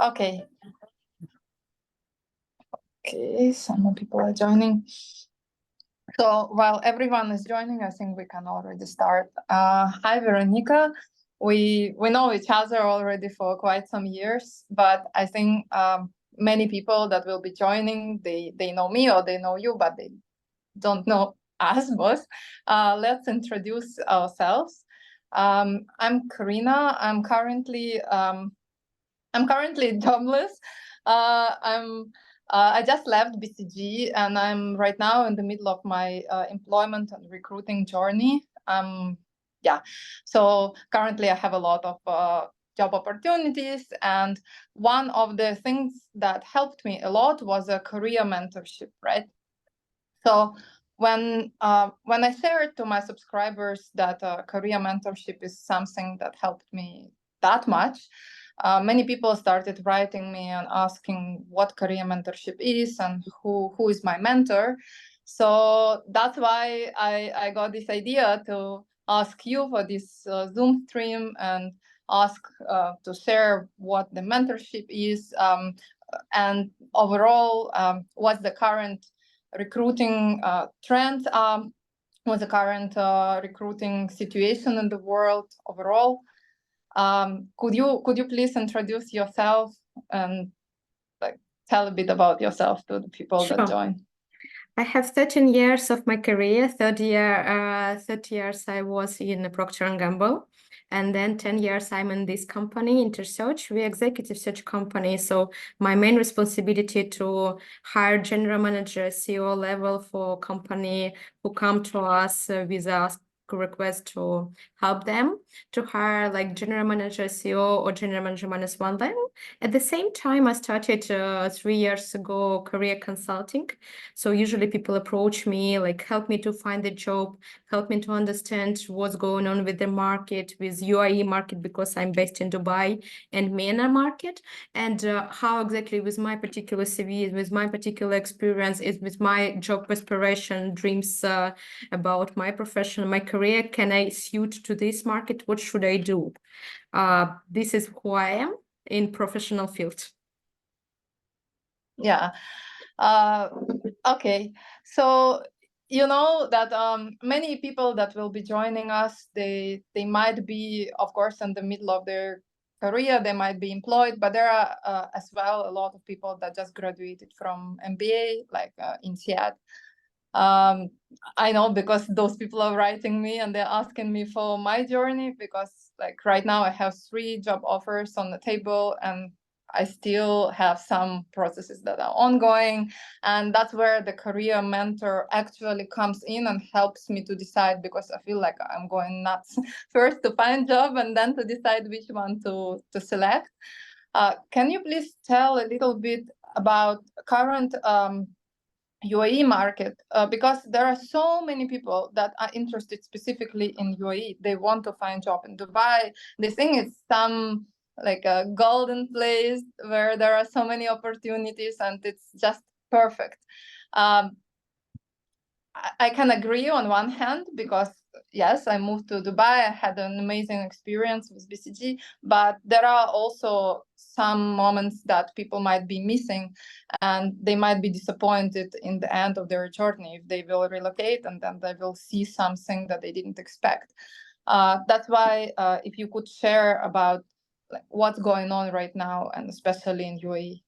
Okay. Okay, some more people are joining. So while everyone is joining, I think we can already start. Hi, Veronica. We know each other already for quite some years, but I think many people that will be joining, they know me or they know you, but they don't know us both. Let's introduce ourselves. I'm Karina. I'm currently jobless. I just left BCG, and I'm right now in the middle of my employment and recruiting journey. Yeah. So currently, I have a lot of job opportunities, and one of the things that helped me a lot was a career mentorship. Right. So when I shared to my subscribers that career mentorship is something that helped me that much, many people started writing me and asking what career mentorship is and who is my mentor. So that's why I got this idea to ask you for this Zoom stream and ask to share what the mentorship is, and overall what's the current recruiting trends, what's the current recruiting situation in the world overall. Could you please introduce yourself and like tell a bit about yourself to the people that Sure. join? I have 13 years of my career. Third years I was in Procter & Gamble, and then 10 years I'm in this company, Intersearch. We're executive search company, so my main responsibility to hire general manager, CEO level for company who come to us with us request to help them to hire like general manager, CEO, or general manager -1 level. At the same time, I started 3 years ago career consulting. So usually people approach me, like help me to find a job, help me to understand what's going on with the market, with UAE market, because I'm based in Dubai, and Mena market, and how exactly with my particular CV, with my particular experience, is with my job aspiration, dreams about my profession, my career, can I suit to this market? What should I do? This is who I am in professional field. Yeah. Okay. So you know that many people that will be joining us, they might be, of course, in the middle of their career, they might be employed, but there are as well a lot of people that just graduated from MBA, like in INSEAD. I know because those people are writing me and they're asking me for my journey, because like right now I have 3 job offers on the table, and I still have some processes that are ongoing, and that's where the career mentor actually comes in and helps me to decide, because I feel like I'm going nuts first to find job and then to decide which one to select. Can you please tell a little bit about current UAE market, because there are so many people that are interested specifically in UAE. They want to find job in Dubai. They think it's some like a golden place where there are so many opportunities and it's just perfect. Um, I can agree on one hand, because yes, I moved to Dubai. I had an amazing experience with BCG, but there are also some moments that people might be missing, and they might be disappointed in the end of their journey if they will relocate and then they will see something that they didn't expect. That's why if you could share about like, what's going on right now, and especially in UAE.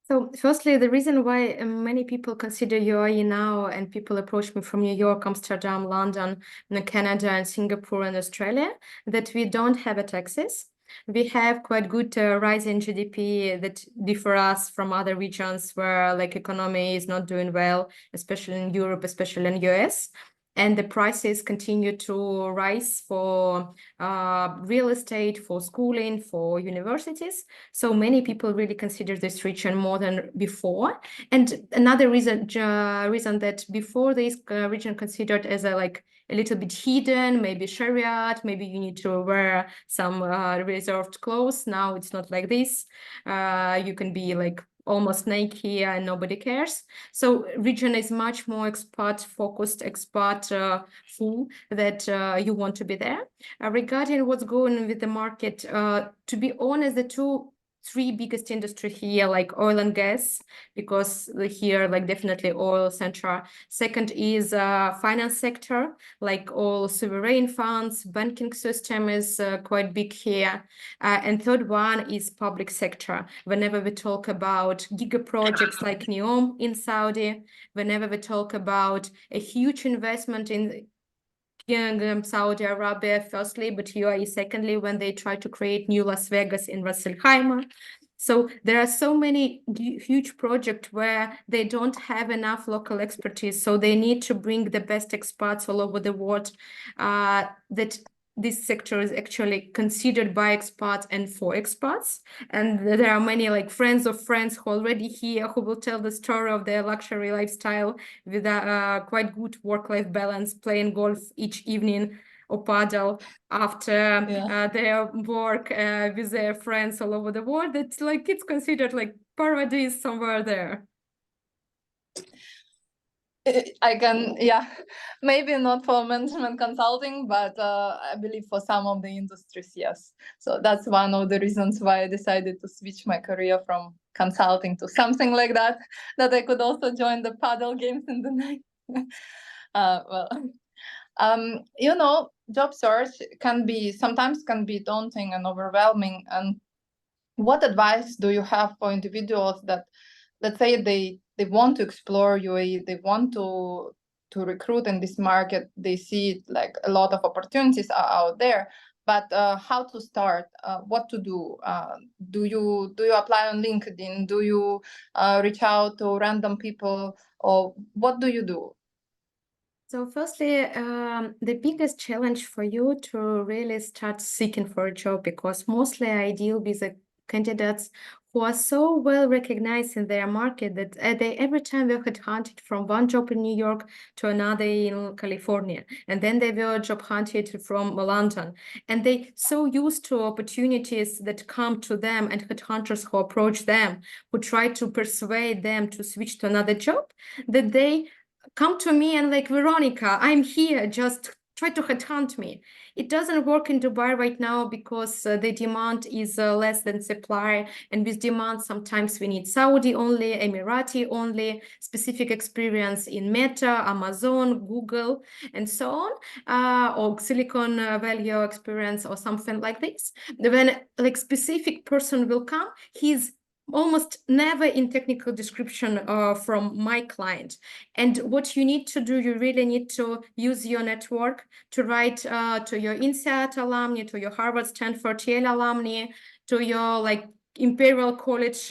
So firstly, the reason why many people consider UAE now, and people approach me from New York, Amsterdam, London, Canada, and Singapore, and Australia, that we don't have a taxes. We have quite good rise in GDP that differ us from other regions where like economy is not doing well, especially in Europe, especially in US. And the prices continue to rise for real estate, for schooling, for universities. So many people really consider this region more than before. And another reason that before this region considered as a little bit hidden, maybe Sharia, maybe you need to wear some reserved clothes. Now it's not like this. You can be like almost naked and nobody cares. So region is much more expat focused, expat full, that you want to be there. Regarding what's going on with the market, to be honest, the two three biggest industry here, like oil and gas, because here, like definitely oil center. Second is finance sector, like all sovereign funds, banking system is quite big here. And third one is public sector. Whenever we talk about giga projects like NEOM in Saudi, whenever we talk about a huge investment in Saudi Arabia, firstly, but UAE, secondly, when they try to create new Las Vegas in Ras Al Khaimah. So there are so many huge projects where they don't have enough local expertise. So they need to bring the best experts all over the world that this sector is actually considered by experts and for experts. And there are many like friends of friends who are already here who will tell the story of their luxury lifestyle with a quite good work-life balance, playing golf each evening or paddle after their work with their friends all over the world. It's like it's considered like paradise somewhere there. I can, maybe not for management consulting, but I believe for some of the industries, yes. So that's one of the reasons why I decided to switch my career from consulting to something like that I could also join the paddle games in the night. Job search sometimes can be daunting and overwhelming. And what advice do you have for individuals that, let's say, they want to explore UAE, they want to recruit in this market, they see like a lot of opportunities are out there, but how to start, what to do? Do you apply on LinkedIn? Do you reach out to random people, or what do you do? So firstly, the biggest challenge for you to really start seeking for a job, because mostly I deal with the candidates who are so well recognized in their market that they every time were headhunted from one job in New York to another in California, and then they were job hunted from London, and they so used to opportunities that come to them and headhunters who approach them, who try to persuade them to switch to another job, that they come to me and like, Veronica, I'm here, just try to headhunt me. It doesn't work in Dubai right now because the demand is less than supply. And with demand, sometimes we need Saudi only, Emirati only, specific experience in Meta, Amazon, Google, and so on, or Silicon Valley experience or something like this. When like specific person will come, he's almost never in technical description from my client. And what you need to do, you really need to use your network to write to your INSEAD alumni, to your Harvard, Stanford, Yale alumni, to your like Imperial College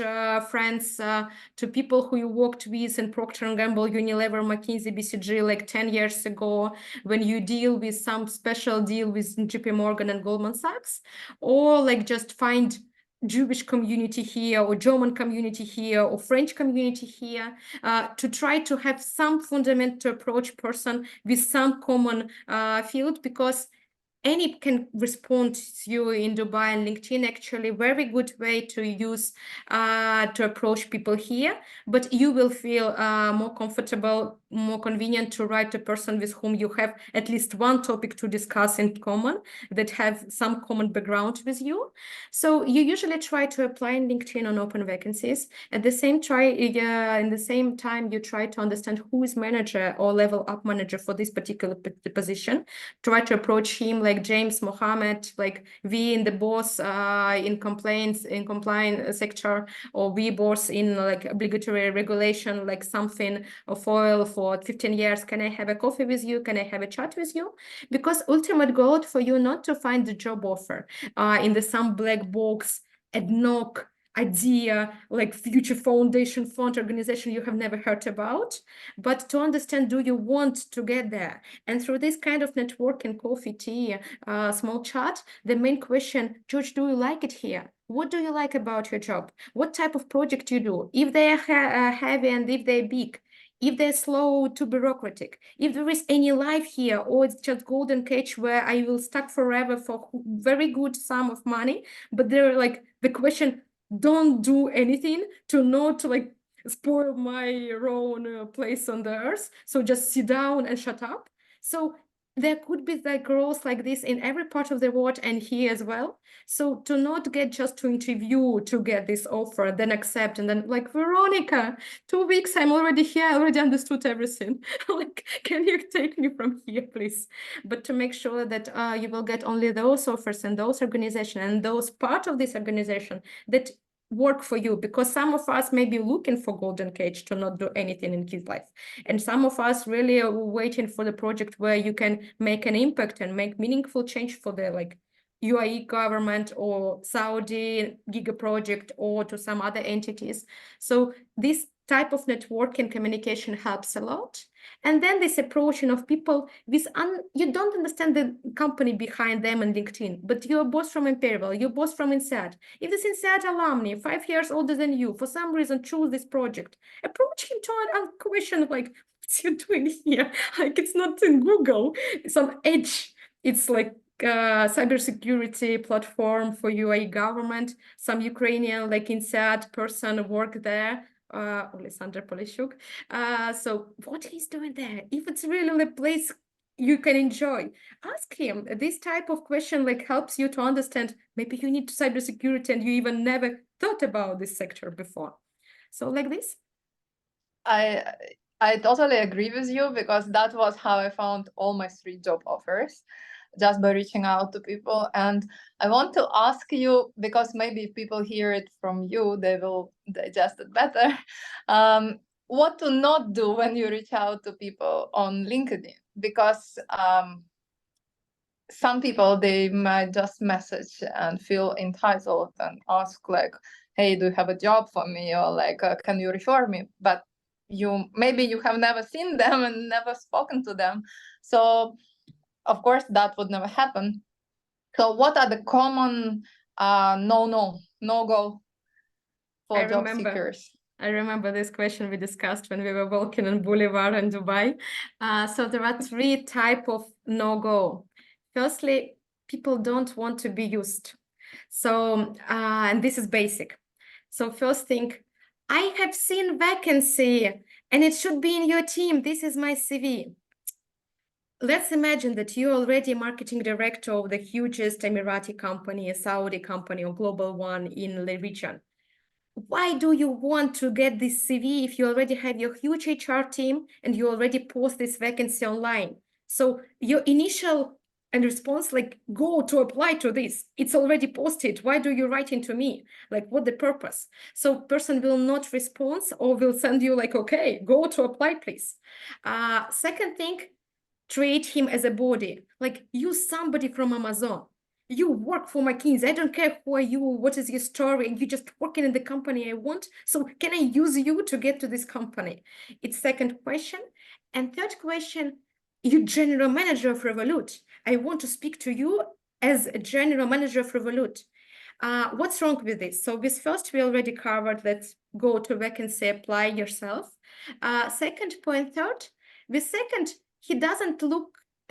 friends, to people who you worked with in Procter & Gamble, Unilever, McKinsey, BCG like 10 years ago, when you deal with some special deal with JP Morgan and Goldman Sachs, or like just find Jewish community here, or German community here, or French community here, to try to have some fundamental approach person with some common field, because any can respond to you in Dubai, and LinkedIn actually very good way to use to approach people here. But you will feel more comfortable, more convenient to write to a person with whom you have at least one topic to discuss in common, that have some common background with you. So you usually try to apply in LinkedIn on open vacancies. At the same in the same time, you try to understand who is manager or level up manager for this particular position. Try to approach him like James Mohammed, like we in the boss in compliance sector, or we boss in like obligatory regulation, like something of oil for 15 years. Can I have a coffee with you? Can I have a chat with you? Because ultimate goal for you not to find the job offer in the some black box ad hoc idea, like future foundation fund organization you have never heard about, but to understand, do you want to get there? And through this kind of networking, coffee, tea, small chat, the main question, George, do you like it here? What do you like about your job? What type of project you do? If they are heavy and if they're big, if they're slow to bureaucratic, if there is any life here, or it's just golden cage where I will stuck forever for very good sum of money, but they're like the question, don't do anything to not like spoil my own place on the earth. So just sit down and shut up. So there could be like roles like this in every part of the world and here as well. So to not get just to interview to get this offer, then accept, and then like, Veronica, 2 weeks, I'm already here, I already understood everything. Like, can you take me from here, please? But to make sure that you will get only those offers and those organizations and those part of this organization that work for you, because some of us may be looking for golden cage to not do anything in his life, and some of us really are waiting for the project where you can make an impact and make meaningful change for the like UAE government or Saudi giga project or to some other entities. So this type of networking communication helps a lot. And then this approaching of people with you don't understand the company behind them on LinkedIn, but you're both from Imperial, you're both from INSEAD. If this INSEAD alumni, 5 years older than you, for some reason choose this project, approach him to a question like, what's you doing here? Like, it's not in Google, it's on Edge. It's like cybersecurity platform for UAE government. Some Ukrainian like INSEAD person work there, Alexander Polishuk. So what he's doing there, if it's really a place you can enjoy, ask him. This type of question like helps you to understand maybe you need cybersecurity and you even never thought about this sector before. So like this. I totally agree with you, because that was how I found all my 3 job offers, just by reaching out to people. And I want to ask you, because maybe if people hear it from you, they will digest it better. What to not do when you reach out to people on LinkedIn? Because some people, they might just message and feel entitled and ask like, hey, do you have a job for me? Or like, can you refer me? But maybe you have never seen them and never spoken to them. So of course that would never happen. So what are the common no-go for job seekers? I remember this question we discussed when we were walking on Boulevard in Dubai. So there are 3 types of no-go. Firstly, people don't want to be used. So, and this is basic. So first thing, I have seen vacancy and it should be in your team. This is my CV. Let's imagine that you're already marketing director of the hugest Emirati company, a Saudi company, or global one in the region. Why do you want to get this CV if you already have your huge HR team and you already post this vacancy online? So your initial and response, like, go to apply to this. It's already posted. Why do you write into me? Like, what the purpose? So person will not respond or will send you like, okay, go to apply, please. Second thing, treat him as a body. Like, use somebody from Amazon. You work for McKinsey. I don't care who are you, what is your story, and you're just working in the company I want. So can I use you to get to this company? It's second question. And third question, you general manager of Revolut. I want to speak to you as a general manager of Revolut. What's wrong with this? So with first, we already covered, let's go to vacancy, apply yourself. Second point, third, with second, he doesn't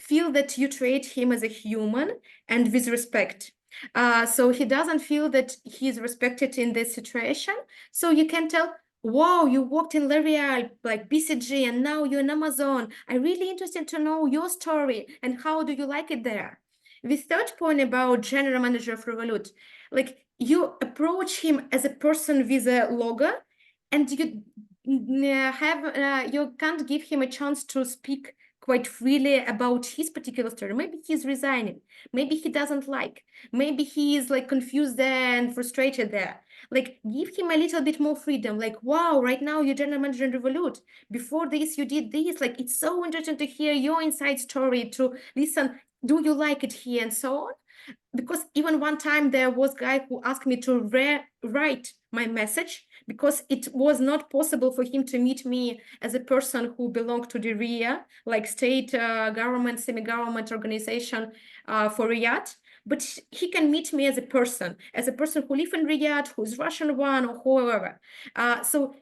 feel that you treat him as a human and with respect. So he doesn't feel that he's respected in this situation. So you can tell, wow, you worked in L'Oreal, like BCG, and now you're in Amazon. I'm really interested to know your story and how do you like it there? The third point about general manager of Revolut, like you approach him as a person with a logo, and you you can't give him a chance to speak quite freely about his particular story. Maybe he's resigning, maybe he doesn't like, maybe he is like confused there and frustrated there. Like, give him a little bit more freedom. Like, wow, right now you're general manager in Revolut. Before this, you did this. Like, it's so interesting to hear your inside story, to listen. Do you like it here, and so on? Because even one time there was a guy who asked me to rewrite my message because it was not possible for him to meet me as a person who belonged to the RIA, like state government, semi-government organization for Riyadh. But he can meet me as a person who lives in Riyadh, who's Russian one, or whoever. So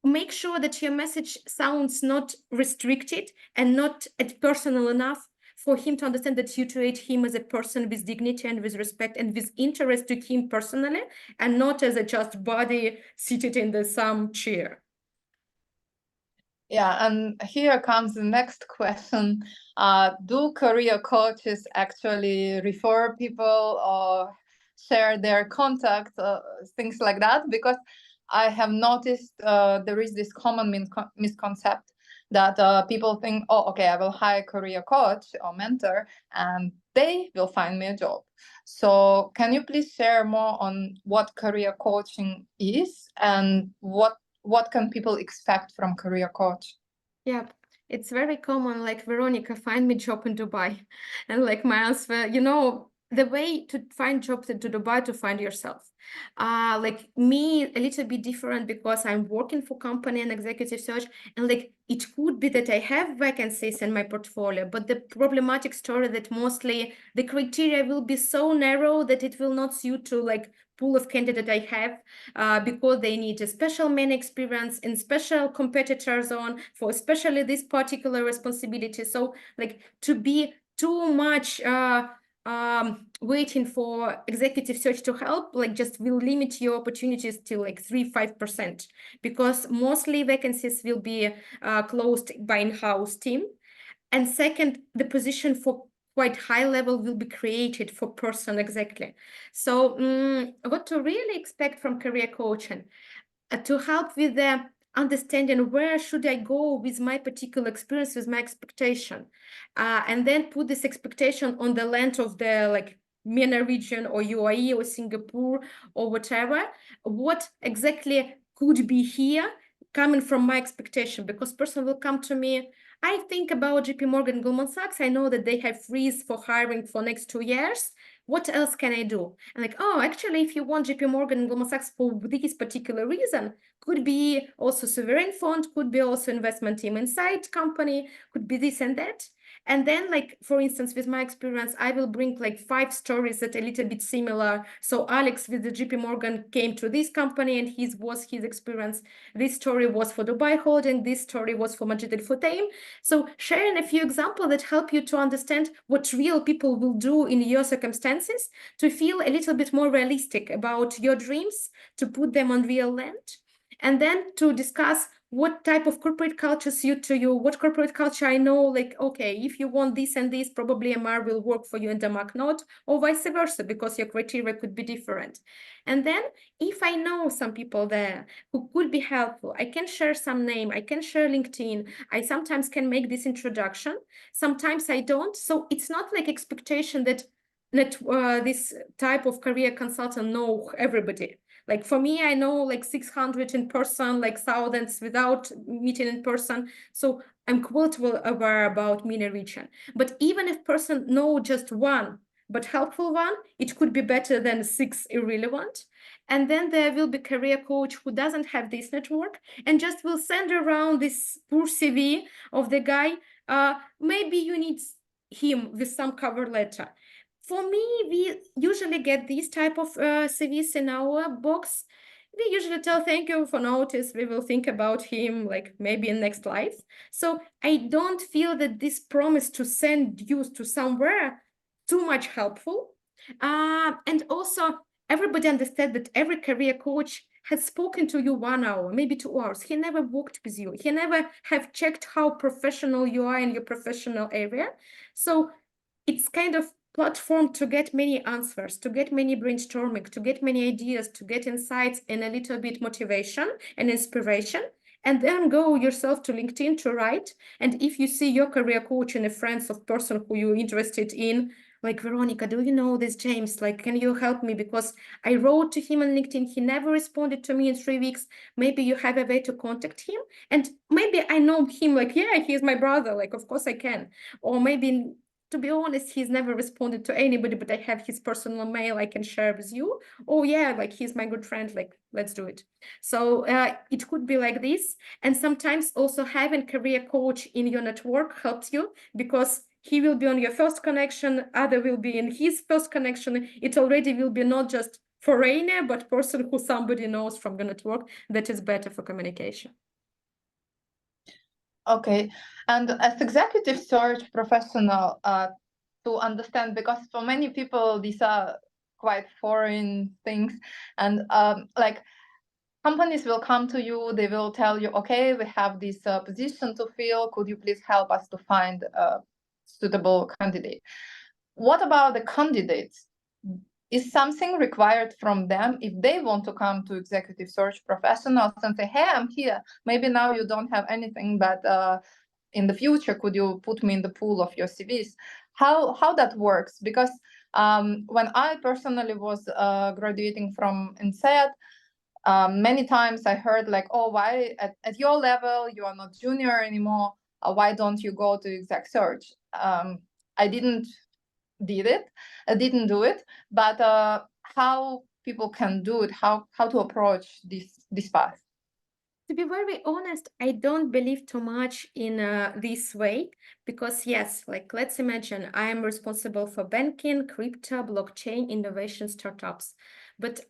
make sure that your message sounds not restricted and not personal enough for him to understand that you treat him as a person with dignity and with respect and with interest to him personally, and not as a just body seated in some chair. Yeah, and here comes the next question. Do career coaches actually refer people or share their contact, things like that? Because I have noticed there is this common misconcept that people think, oh, okay, I will hire a career coach or mentor and they will find me a job. So can you please share more on what career coaching is and what can people expect from career coach? Yeah, it's very common, like, Veronica, find me job in Dubai. And like my answer, you know, the way to find jobs into Dubai, to find yourself. Like me, a little bit different because I'm working for company and executive search, and like it could be that I have vacancies in my portfolio, but the problematic story that mostly the criteria will be so narrow that it will not suit to like pool of candidate I have, because they need a special Mena experience in special competitor zone for especially this particular responsibility. So like to be too much waiting for executive search to help, like just will limit your opportunities to like 3-5%, because mostly vacancies will be closed by in-house team. And second, the position for quite high level will be created for person exactly. So what to really expect from career coaching? To help with the understanding where should I go with my particular experience, with my expectation, and then put this expectation on the length of the like MENA region or UAE or Singapore or whatever. What exactly could be here coming from my expectation? Because person will come to me, I think about JP Morgan, Goldman Sachs. I know that they have freeze for hiring for next 2 years. What else can I do? And like, oh, actually, if you want JP Morgan and Goldman Sachs for this particular reason, could be also sovereign fund, could be also investment team inside company, could be this and that. And then, like, for instance, with my experience, I will bring like 5 stories that are a little bit similar. So Alex with the JP Morgan came to this company and his experience. This story was for Dubai Holding. This story was for Majid Al Futtaim. So sharing a few examples that help you to understand what real people will do in your circumstances, to feel a little bit more realistic about your dreams, to put them on real land. And then to discuss what type of corporate culture suit to you, what corporate culture I know, like, okay, if you want this and this, probably MR will work for you and Denmark not, or vice versa, because your criteria could be different. And then if I know some people there who could be helpful, I can share some name, I can share LinkedIn, I sometimes can make this introduction, sometimes I don't. So it's not like expectation that this type of career consultant know everybody. Like for me, I know like 600 in person, like thousands without meeting in person. So I'm quite well aware about MENA region. But even if person know just one, but helpful one, it could be better than 6 irrelevant. And then there will be career coach who doesn't have this network and just will send around this poor CV of the guy. Maybe you need him with some cover letter. For me, we usually get these type of CVs in our box. We usually tell thank you for notice. We will think about him like maybe in next life. So I don't feel that this promise to send you to somewhere too much helpful. And also everybody understands that every career coach has spoken to you 1 hour, maybe 2 hours. He never worked with you. He never have checked how professional you are in your professional area. So it's kind of platform to get many answers, to get many brainstorming, to get many ideas, to get insights and a little bit motivation and inspiration. And then go yourself to LinkedIn to write. And if you see your career coach and a friend of person who you're interested in, like, Veronica, do you know this James? Like, can you help me? Because I wrote to him on LinkedIn. He never responded to me in 3 weeks. Maybe you have a way to contact him. And maybe I know him, like, yeah, he's my brother. Like, of course I can. Or maybe, to be honest, he's never responded to anybody, but I have his personal mail I can share with you. Oh yeah, like, he's my good friend, like, let's do it. So it could be like this. And sometimes also having career coach in your network helps you, because he will be on your first connection, other will be in his first connection. It already will be not just foreigner, but person who somebody knows from the network. That is better for communication. Okay, and as executive search professional, to understand, because for many people these are quite foreign things, and like companies will come to you, they will tell you, okay, we have this position to fill, could you please help us to find a suitable candidate? What about the candidates? Is something required from them if they want to come to executive search professionals and say, hey, I'm here, maybe now you don't have anything, but in the future, could you put me in the pool of your CVs? How that works? Because when I personally was graduating from INSEAD, many times I heard like, oh, why at your level, you are not junior anymore. Why don't you go to exec search? I didn't do it, but how people can do it, how to approach this path? To be very honest, I don't believe too much in this way because yes, like let's imagine I am responsible for banking, crypto, blockchain, innovation, startups. But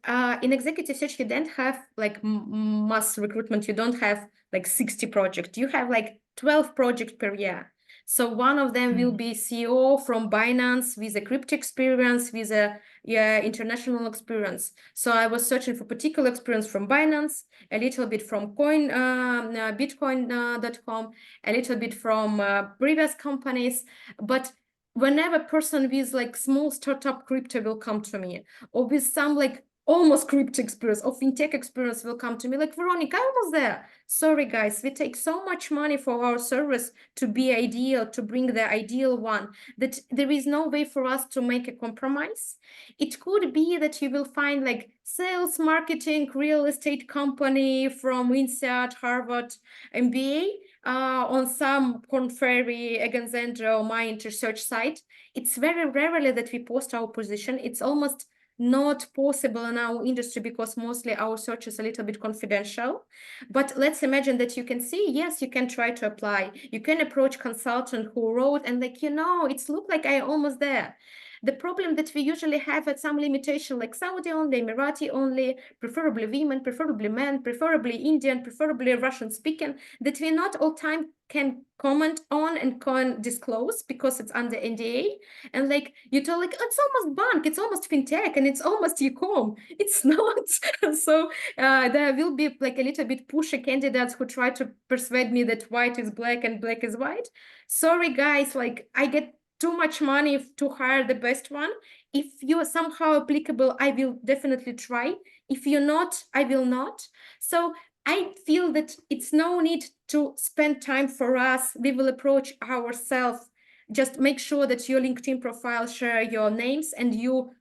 in executive search, you don't have like mass recruitment. You don't have like 60 projects. You have like 12 projects per year. So one of them will be CEO from Binance with a crypto experience, with a international experience. So I was searching for particular experience from Binance, a little bit from Bitcoin.com, a little bit from previous companies. But whenever a person with like small startup crypto will come to me, or with some like almost crypto experience or fintech experience will come to me like, Veronica, I'm almost there. Sorry, guys, we take so much money for our service to be ideal, to bring the ideal one, that there is no way for us to make a compromise. It could be that you will find like sales, marketing, real estate company from INSEAD, Harvard, MBA on some Korn Ferry, Agansandra, or my InterSearch site. It's very rarely that we post our position. It's almost not possible in our industry because mostly our search is a little bit confidential. But let's imagine that you can see, yes, you can try to apply. You can approach consultant who wrote and like, it's look like I almost there. The problem that we usually have at some limitation, like Saudi only, Emirati only, preferably women, preferably men, preferably Indian, preferably Russian speaking, that we not all time can comment on and can disclose because it's under NDA. And like you tell like, it's almost bank, it's almost fintech, and it's almost e-com. It's not. So there will be like a little bit pushy candidates who try to persuade me that white is black and black is white. Sorry, guys, like I get too much money to hire the best one. If you are somehow applicable, I will definitely try. If you're not, I will not. So I feel that it's no need to spend time for us. We will approach ourselves. Just make sure that your LinkedIn profile share your names and you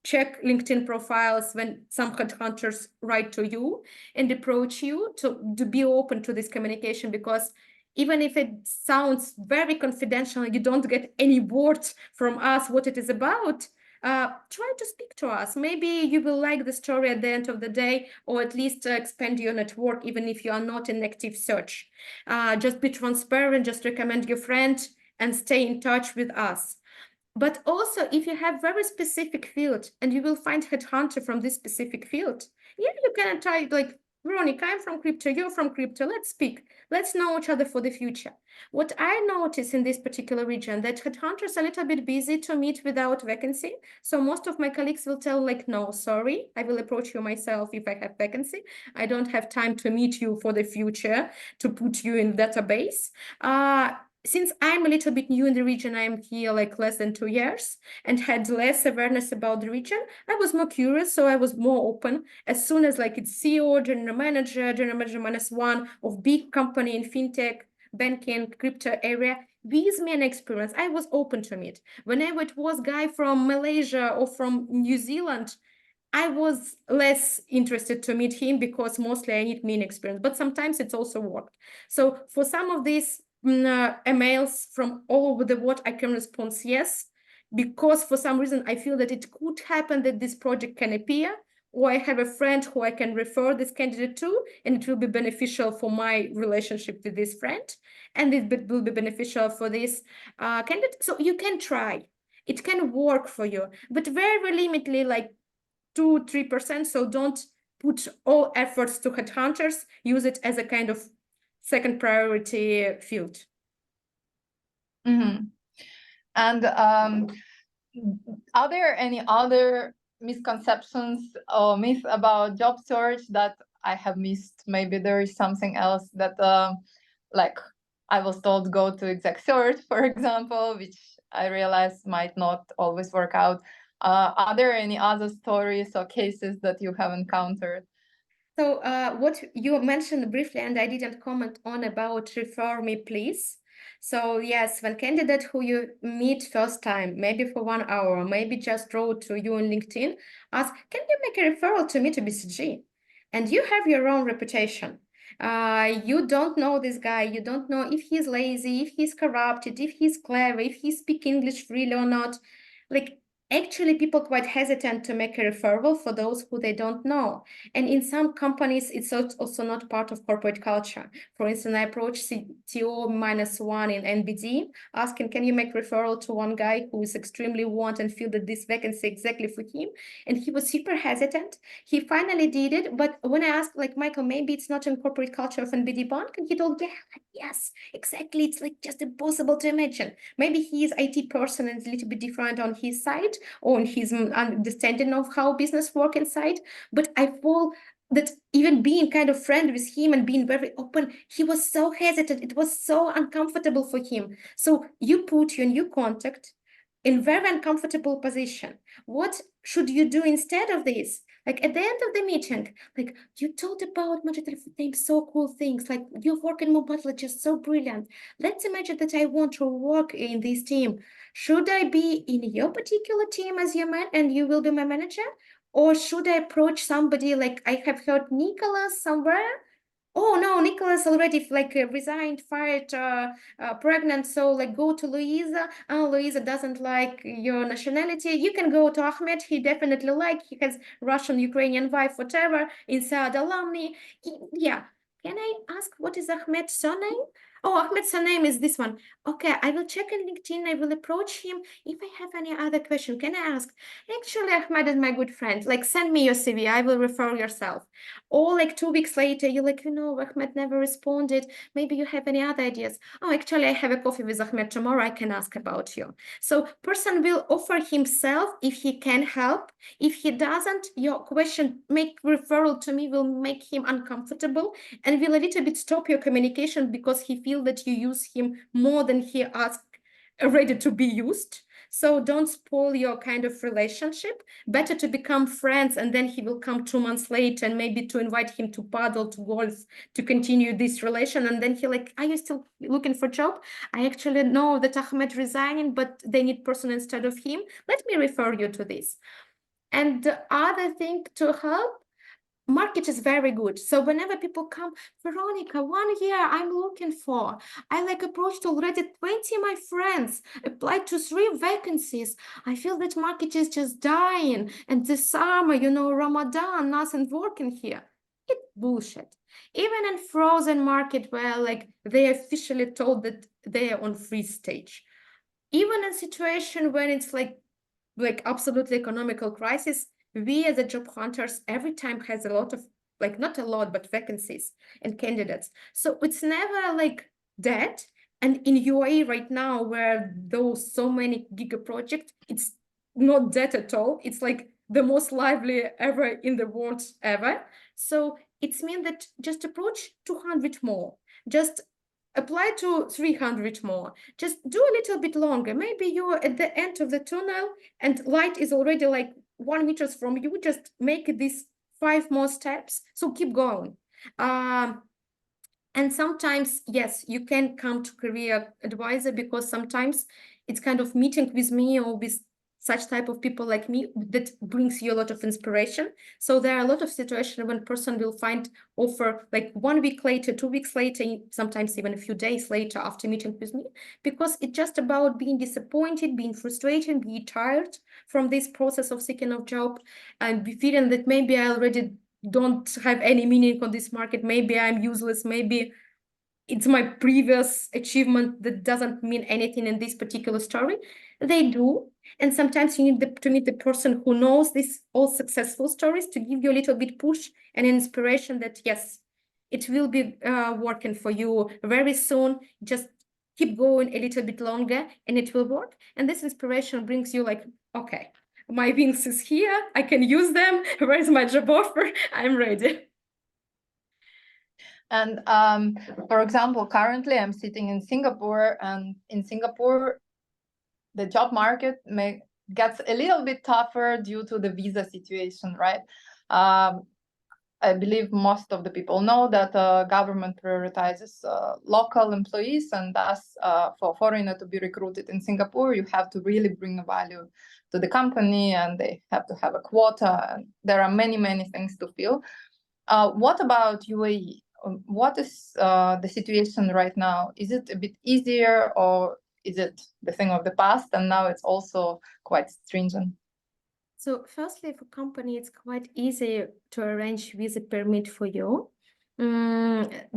check LinkedIn profiles when some headhunters write to you and approach you to be open to this communication, because even if it sounds very confidential, you don't get any words from us what it is about, try to speak to us. Maybe you will like the story at the end of the day, or at least expand your network, even if you are not in active search. Just be transparent, just recommend your friend and stay in touch with us. But also, if you have very specific field and you will find headhunter from this specific field, yeah, you can try like, Veronica, I'm from crypto, you're from crypto, let's speak. Let's know each other for the future. What I notice in this particular region, that headhunters are a little bit busy to meet without vacancy. So most of my colleagues will tell like, no, sorry, I will approach you myself if I have vacancy. I don't have time to meet you for the future to put you in database. Since I'm a little bit new in the region, I'm here like less than 2 years and had less awareness about the region, I was more curious, so I was more open. As soon as like it's CEO, general manager -1 of big company in fintech, banking, crypto area, with Mena experience, I was open to meet. Whenever it was guy from Malaysia or from New Zealand, I was less interested to meet him because mostly I need Mena experience, but sometimes it's also worked. So for some of these emails from all over the world, I can respond yes, because for some reason I feel that it could happen that this project can appear, or I have a friend who I can refer this candidate to, and it will be beneficial for my relationship with this friend, and it will be beneficial for this candidate. So you can try. It can work for you, but very limitedly, like 2-3%. So don't put all efforts to headhunters. Use it as a kind of second priority field. Mm-hmm. And are there any other misconceptions or myths about job search that I have missed. Maybe there is something else that like I was told go to exec search, for example, which I realized might not always work out. Are there any other stories or cases that you have encountered? So what you mentioned briefly, and I didn't comment on about refer me, please. So yes, when candidate who you meet first time, maybe for 1 hour, maybe just wrote to you on LinkedIn, ask, can you make a referral to me to BCG? And you have your own reputation. You don't know this guy. You don't know if he's lazy, if he's corrupted, if he's clever, if he speaks English freely or not. Like, actually, people quite hesitant to make a referral for those who they don't know. And in some companies, it's also not part of corporate culture. For instance, I approached CTO -1 in NBD, asking, can you make referral to one guy who is extremely want and feel that this vacancy exactly for him? And he was super hesitant. He finally did it. But when I asked, like, Michael, maybe it's not in corporate culture of NBD Bank, and he told, yeah, yes, exactly. It's like just impossible to imagine. Maybe he is IT person and it's a little bit different on his side, or on his understanding of how business work inside. But I feel that even being kind of friend with him and being very open, he was so hesitant. It was so uncomfortable for him. So you put your new contact in very uncomfortable position. What should you do instead of this? Like at the end of the meeting, like you told about monetary things, so cool things, like you work in mobile, just so brilliant. Let's imagine that I want to work in this team. Should I be in your particular team as your man and you will be my manager? Or should I approach somebody like I have heard Nicholas somewhere? Oh no, Nicholas already like resigned, fired, pregnant. So like go to Louisa. Oh, Louisa doesn't like your nationality. You can go to Ahmed. He definitely like. He has Russian, Ukrainian wife, whatever. Inside alumni. Yeah. Can I ask what is Ahmed's surname? Oh, Ahmed's surname is this one. Okay, I will check on LinkedIn. I will approach him. If I have any other question, can I ask? Actually, Ahmed is my good friend. Like, send me your CV. I will refer yourself. Or like 2 weeks later, you're like, Ahmed never responded. Maybe you have any other ideas. Oh, actually, I have a coffee with Ahmed tomorrow. I can ask about you. So person will offer himself if he can help. If he doesn't, your question, make referral to me will make him uncomfortable and will a little bit stop your communication because he feel that you use him more than he asked ready to be used. So don't spoil your kind of relationship. Better to become friends and then he will come 2 months later and maybe to invite him to paddle, to golf, to continue this relation. And then he like, are you still looking for a job? I actually know that Ahmed resigning, but they need person instead of him. Let me refer you to this. And the other thing to help, market is very good. So whenever people come, Veronica, 1 year I'm looking for, I like approached already 20 my friends, applied to 3 vacancies. I feel that market is just dying. And this summer, Ramadan, nothing working here. It's bullshit. Even in frozen market where like they officially told that they are on freeze stage. Even in situation when it's like absolutely economical crisis, we as a job hunters every time has a lot of like not a lot but vacancies and candidates. So it's never like that. And in UAE right now, where those so many giga projects, it's not that at all. It's like the most lively ever in the world ever. So it's mean that just approach 200 more, just apply to 300 more, just do a little bit longer. Maybe you're at the end of the tunnel and light is already like 1 meter from you. Just make these 5 more steps. So keep going. And sometimes, yes, you can come to career advisor because sometimes it's kind of meeting with me or with such type of people like me that brings you a lot of inspiration. So there are a lot of situations when person will find offer like 1 week later, 2 weeks later, sometimes even a few days later after meeting with me, because it's just about being disappointed, being frustrated, being tired from this process of seeking a job and be feeling that maybe I already don't have any meaning on this market. Maybe I'm useless. Maybe it's my previous achievement that doesn't mean anything in this particular story. They do. And sometimes you need to meet the person who knows these all successful stories to give you a little bit push and inspiration that, yes, it will be working for you very soon. Just keep going a little bit longer and it will work. And this inspiration brings you like, okay, my wings is here. I can use them. Where's my job offer? I'm ready. And for example, currently I'm sitting in Singapore, and in Singapore, the job market gets a little bit tougher due to the visa situation, right? I believe most of the people know that government prioritizes local employees, and thus for foreigner to be recruited in Singapore, you have to really bring a value to the company, and they have to have a quota, and there are many, many things to fill. What about UAE? What is the situation right now? Is it a bit easier, or is it the thing of the past and now it's also quite stringent? So firstly, for company, it's quite easy to arrange visa permit for you.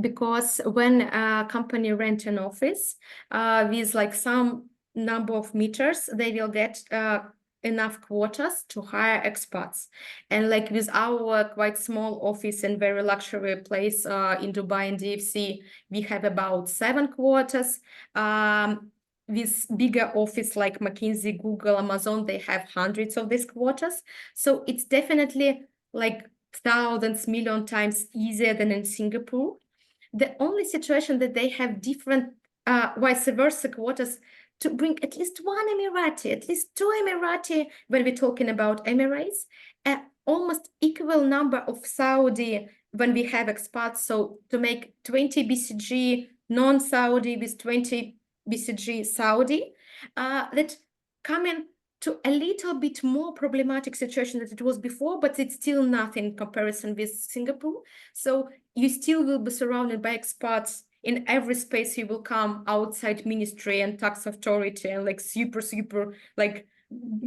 Because when a company rent an office with like some number of meters, they will get enough quotas to hire expats. And like with our quite small office and very luxury place in Dubai and DFC, we have about 7 quotas. With bigger office like McKinsey, Google, Amazon, they have hundreds of these quotas. So it's definitely like thousands, million times easier than in Singapore. The only situation that they have different vice versa quotas to bring at least one Emirati, at least 2 Emirati when we're talking about Emirates, almost equal number of Saudi when we have expats. So to make 20 BCG non-Saudi with 20 BCG Saudi, that coming to a little bit more problematic situation than it was before, but it's still nothing in comparison with Singapore. So you still will be surrounded by expats in every space you will come, outside ministry and tax authority and like super like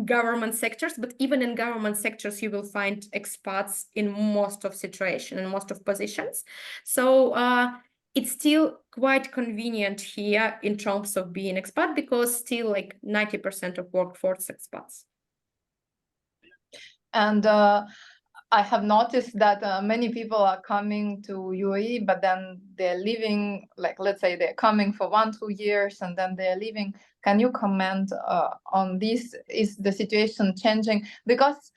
government sectors. But even in government sectors, you will find expats in most of situation and most of positions. So it's still quite convenient here in terms of being expat, because still like 90% of workforce expats. And I have noticed that many people are coming to UAE, but then they're leaving, like let's say they're coming for 1-2 years and then they're leaving. Can you comment on this? Is the situation changing? Because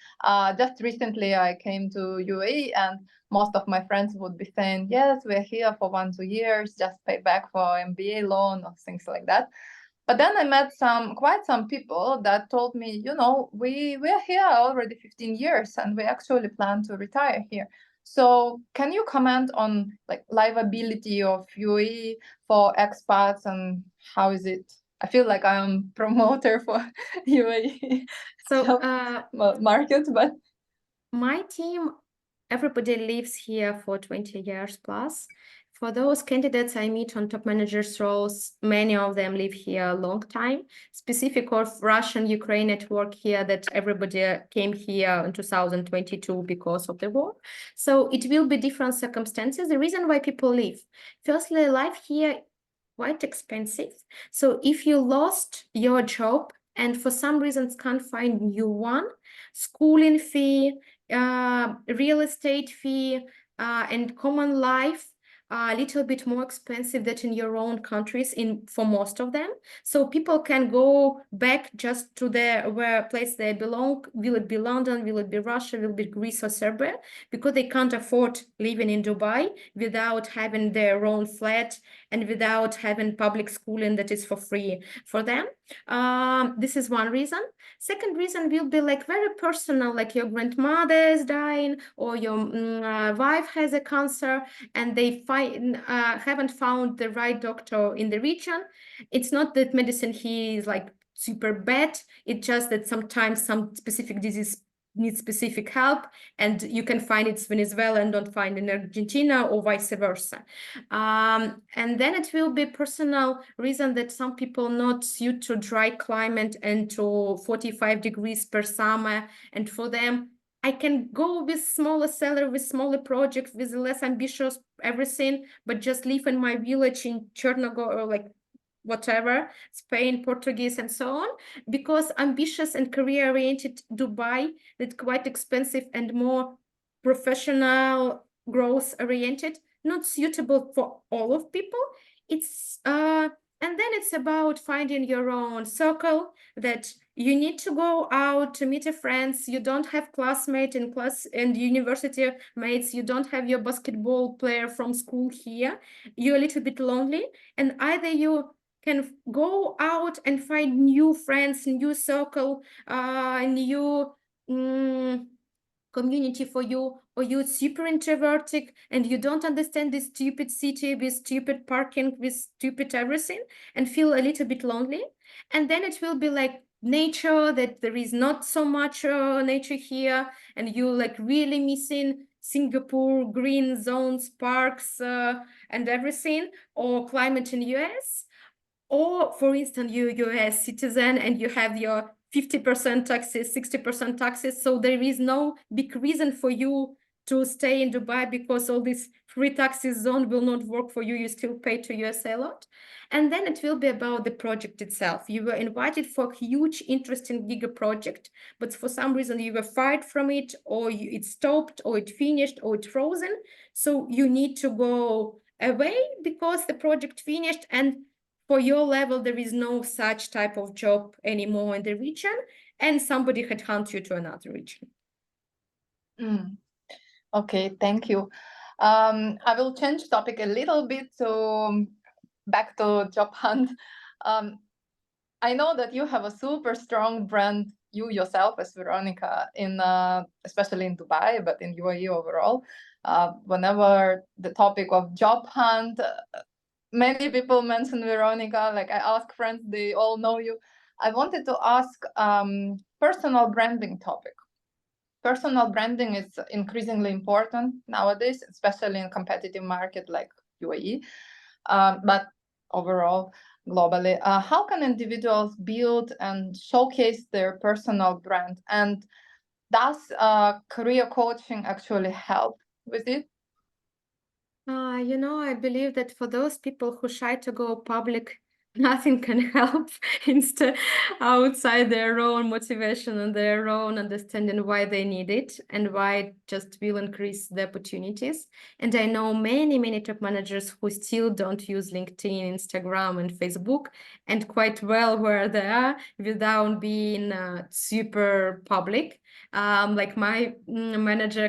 just recently I came to UAE and most of my friends would be saying, yes, we're here for 1-2 years, just pay back for MBA loan or things like that. But then I met quite some people that told me, you know, we're here already 15 years and we actually plan to retire here. So can you comment on like livability of UAE for expats, and how is it? I feel like I'm promoter for UAE So market, but my team, everybody lives here for 20 years plus. For those candidates I meet on top managers roles, many of them live here a long time. Specific of Russian-Ukraine network here, that everybody came here in 2022 because of the war. So it will be different circumstances. The reason why people leave, firstly, life here quite expensive. So if you lost your job and for some reasons can't find new one, schooling fee, real estate fee, and common life a little bit more expensive than in your own countries for most of them. So people can go back just to where place they belong. Will it be London? Will it be Russia? Will it be Greece or Serbia? Because they can't afford living in Dubai without having their own flat and without having public schooling that is for free for them. This is one reason. Second reason will be like very personal, like your grandmother is dying or your wife has a cancer and they haven't found the right doctor in the region. It's not that medicine here is like super bad. It's just that sometimes some specific disease needs specific help, and you can find it in Venezuela and don't find it in Argentina, or vice versa. And then it will be personal reason that some people not suit to dry climate and to 45 degrees per summer, and for them I can go with smaller salary, with smaller project, with less ambitious everything, but just live in my village in Chernobyl or like whatever, Spain, Portuguese, and so on, because ambitious and career-oriented Dubai, that's quite expensive and more professional, growth-oriented, not suitable for all of people. It's and then it's about finding your own circle that you need to go out to meet your friends. You don't have classmates in class and university mates. You don't have your basketball player from school here. You're a little bit lonely, and either you can go out and find new friends, new circle, new community for you, or you're super introverted and you don't understand this stupid city with stupid parking, with stupid everything, and feel a little bit lonely. And then it will be like nature, that there is not so much nature here, and you like really missing Singapore, green zones, parks, and everything, or climate in US. Or, for instance, you're a citizen and you have your 50% taxes, 60% taxes. So there is no big reason for you to stay in Dubai, because all this free taxes zone will not work for you. You still pay to USA a lot. And then it will be about the project itself. You were invited for a huge, interesting giga project, but for some reason you were fired from it, or it stopped, or it finished, or it frozen. So you need to go away because the project finished, and for your level, there is no such type of job anymore in the region, and somebody had hunted you to another region. Okay, thank you. I will change topic a little bit to back to job hunt. I know that you have a super strong brand, you yourself as Veronica, in especially in Dubai, but in UAE overall. Whenever the topic of job hunt, many people mention Veronica. Like I ask friends, they all know you. I wanted to ask personal branding topic. Personal branding is increasingly important nowadays, especially in competitive market like UAE, but overall globally. How can individuals build and showcase their personal brand? And does career coaching actually help with it? I believe that for those people who shy to go public, nothing can help instead outside their own motivation and their own understanding why they need it and why it just will increase the opportunities. And I know many, many top managers who still don't use LinkedIn, Instagram, and Facebook, and quite well where they are without being super public. Like my manager,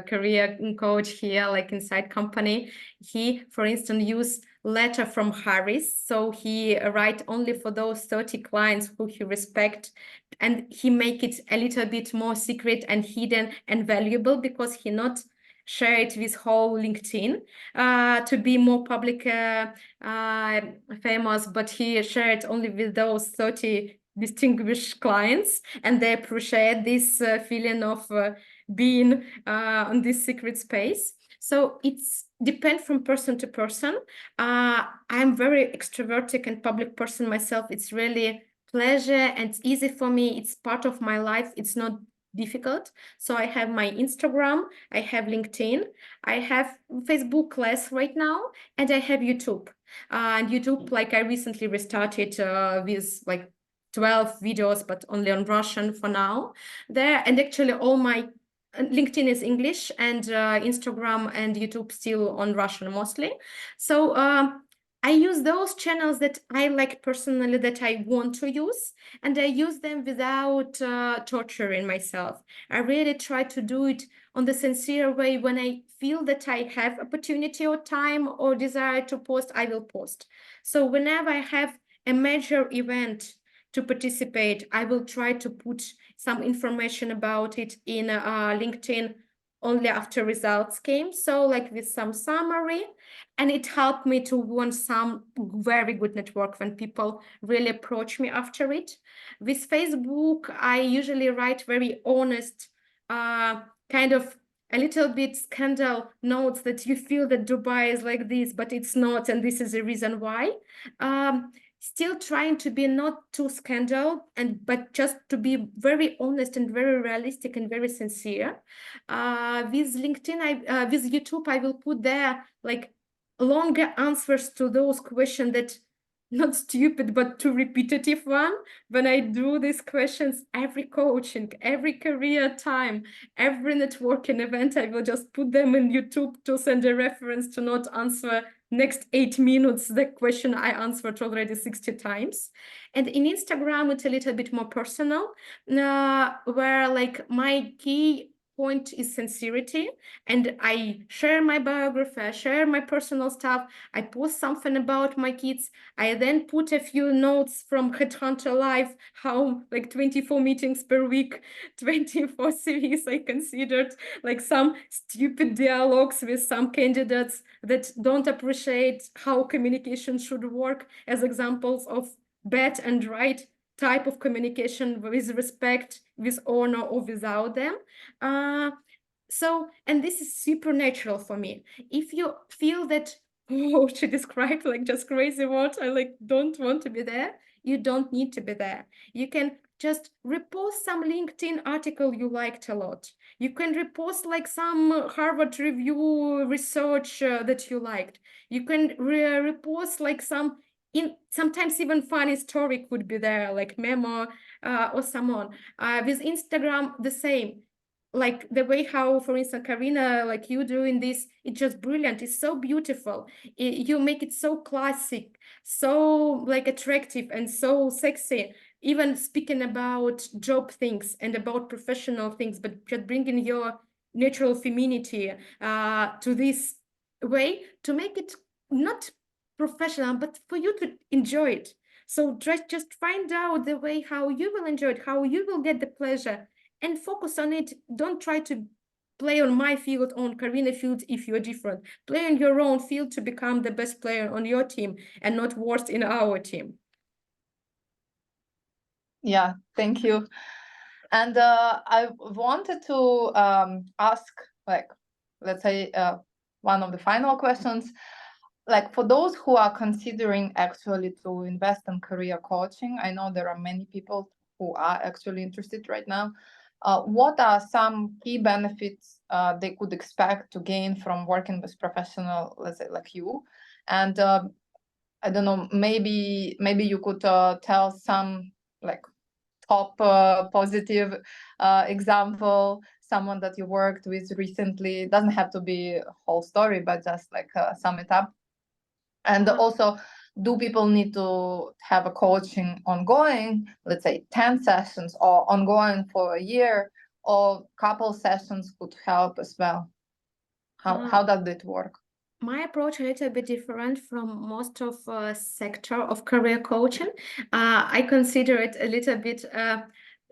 career coach here, like inside company, he, for instance, used letter from Harris. So he write only for those 30 clients who he respect, and he make it a little bit more secret and hidden and valuable, because he not share it with whole LinkedIn to be more public famous, but he shared only with those 30 distinguished clients, and they appreciate this feeling of being on this secret space. So it's depend from person to person. I'm very extroverted and public person myself. It's really pleasure and it's easy for me. It's part of my life. It's not difficult. So I have my Instagram, I have LinkedIn, I have Facebook less right now, and I have YouTube. And YouTube, like I recently restarted with like 12 videos, but only on Russian for now. There, and actually all my LinkedIn is English, and Instagram and YouTube still on Russian mostly. So I use those channels that I like personally, that I want to use, and I use them without torturing myself. I really try to do it on the sincere way. When I feel that I have opportunity or time or desire to post, I will post. So whenever I have a major event to participate, I will try to put some information about it in LinkedIn only after results came. So like with some summary, and it helped me to win some very good network when people really approach me after it. With Facebook, I usually write very honest, kind of a little bit scandal notes that you feel that Dubai is like this, but it's not, and this is the reason why. Still trying to be not too scandal, but just to be very honest and very realistic and very sincere. With LinkedIn, with YouTube, I will put there like longer answers to those questions that not stupid, but too repetitive one. When I do these questions, every coaching, every career time, every networking event, I will just put them in YouTube to send a reference to not answer next 8 minutes the question I answered already 60 times. And in Instagram, it's a little bit more personal, where like my key point is sincerity, and I share my biography, I share my personal stuff, I post something about my kids, I then put a few notes from Headhunter Live, how like 24 meetings per week, 24 CVs I considered, like some stupid dialogues with some candidates that don't appreciate how communication should work, as examples of bad and right type of communication with respect, with honor, or without them. So, and this is super natural for me. If you feel that, oh, she described like just crazy words, I like don't want to be there, you don't need to be there. You can just repost some LinkedIn article you liked a lot. You can repost like some Harvard Review research that you liked. You can repost like some, sometimes even funny story could be there, like memo or someone. With Instagram, the same. Like the way how, for instance, Karina, like you doing this, it's just brilliant. It's so beautiful. You make it so classic, so like attractive and so sexy. Even speaking about job things and about professional things, but just bringing your natural femininity to this way to make it not professional, but for you to enjoy it. So just find out the way how you will enjoy it, how you will get the pleasure, and focus on it. Don't try to play on my field, on Karina field if you're different. Play on your own field to become the best player on your team and not worst in our team. Yeah, thank you. And I wanted to ask, like, let's say one of the final questions, like for those who are considering actually to invest in career coaching. I know there are many people who are actually interested right now. What are some key benefits they could expect to gain from working with professional, let's say, like you? And I don't know, maybe you could tell some like top positive example, someone that you worked with recently. It doesn't have to be a whole story, but just like sum it up. And also, do people need to have a coaching ongoing, let's say 10 sessions, or ongoing for a year, or couple sessions could help as well? How does it work? My approach a little bit different from most of sector of career coaching. I consider it a little bit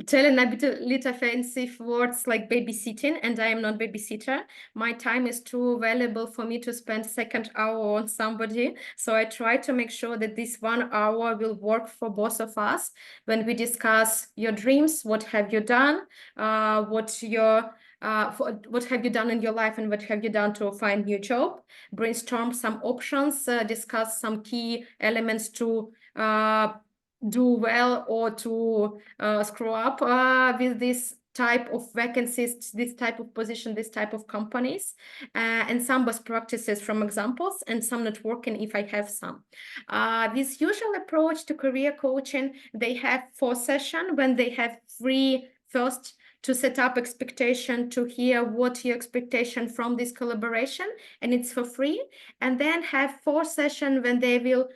telling a bit little fancy words like babysitting, and I am not babysitter. My time is too valuable for me to spend second hour on somebody. So I try to make sure that this 1 hour will work for both of us when we discuss your dreams, what have you done, what have you done in your life, and what have you done to find new job, brainstorm some options, discuss some key elements to do well or to screw up with this type of vacancies, this type of position, this type of companies, and some best practices from examples, and some networking if I have some. This usual approach to career coaching, they have 4 sessions when they have 3 first to set up expectation, to hear what your expectation from this collaboration, and it's for free. And then have 4 sessions when they will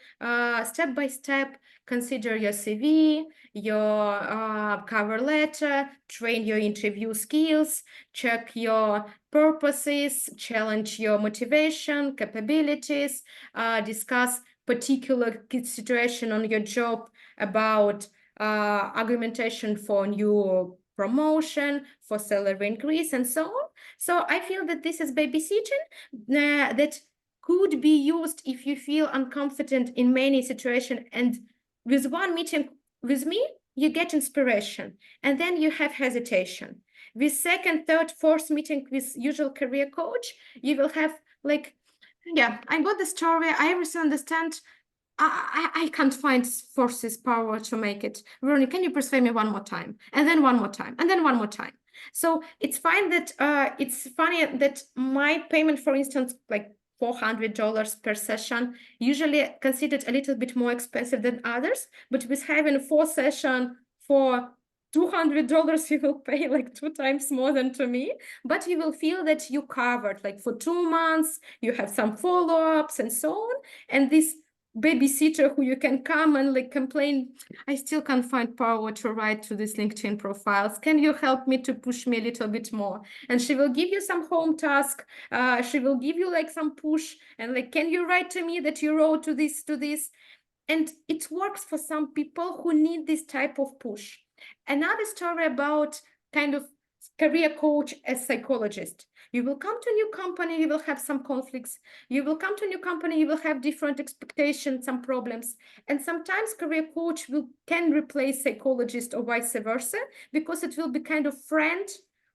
step by step consider your CV, your cover letter, train your interview skills, check your purposes, challenge your motivation, capabilities, discuss particular situation on your job about argumentation for new promotion, for salary increase, and so on. So I feel that this is babysitting that could be used if you feel unconfident in many situations. And with one meeting with me, you get inspiration, and then you have hesitation. With second, third, fourth meeting with usual career coach, you will have like, yeah, I got the story, I everything understand. I can't find forces power to make it. Veronica, can you persuade me one more time? And then one more time, and then one more time. So it's fine that it's funny that my payment, for instance, like $400 per session, usually considered a little bit more expensive than others, but with having 4 sessions for $200, you will pay like 2 times more than to me, but you will feel that you covered like for 2 months, you have some follow-ups and so on. And this babysitter who you can come and like complain, I still can't find power to write to these LinkedIn profiles. Can you help me to push me a little bit more? And she will give you some home task. She will give you like some push and like, can you write to me that you wrote to this? And it works for some people who need this type of push. Another story about kind of career coach as psychologist. You will come to a new company, you will have some conflicts. You will come to a new company, you will have different expectations, some problems. And sometimes career coach can replace psychologist or vice versa, because it will be kind of friend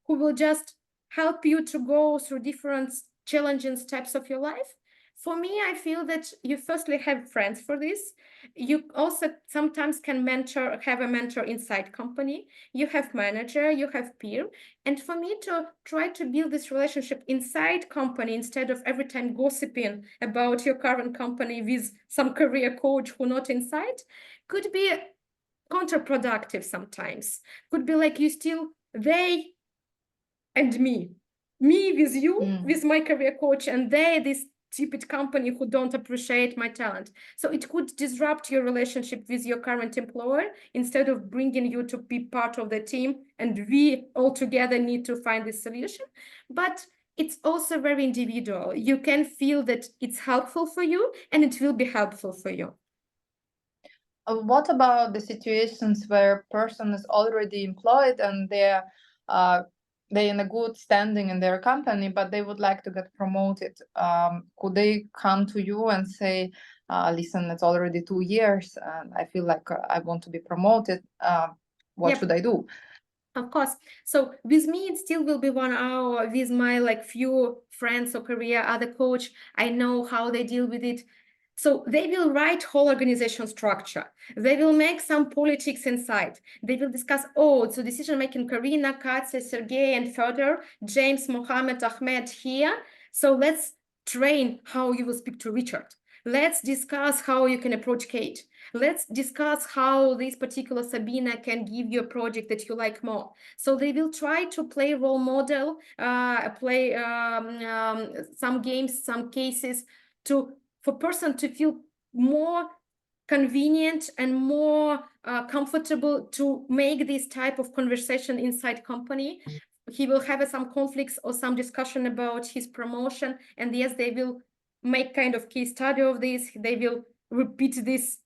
who will just help you to go through different challenging steps of your life. For me, I feel that you firstly have friends for this. You also sometimes can have a mentor inside company. You have manager, you have peer. And for me to try to build this relationship inside company instead of every time gossiping about your current company with some career coach who not inside could be counterproductive sometimes. Could be like you still, they and me with you, with my career coach, and this stupid company who don't appreciate my talent. So it could disrupt your relationship with your current employer instead of bringing you to be part of the team, and we all together need to find this solution. But it's also very individual. You can feel that it's helpful for you and it will be helpful for you. What about the situations where a person is already employed and they're in a good standing in their company, but they would like to get promoted? Could they come to you and say, listen, it's already 2 years and I feel like I want to be promoted. What should I do? Of course. So with me, it still will be 1 hour. With my like few friends or career other coach, I know how they deal with it. So they will write whole organization structure. They will make some politics inside. They will discuss, so decision-making, Karina, Katya, Sergey, and further, James, Mohammed, Ahmed here. So let's train how you will speak to Richard. Let's discuss how you can approach Kate. Let's discuss how this particular Sabina can give you a project that you like more. So they will try to play role model, play some games, some cases for person to feel more convenient and more comfortable to make this type of conversation inside company. He will have some conflicts or some discussion about his promotion, and yes, they will make kind of case study of this. They will repeat this,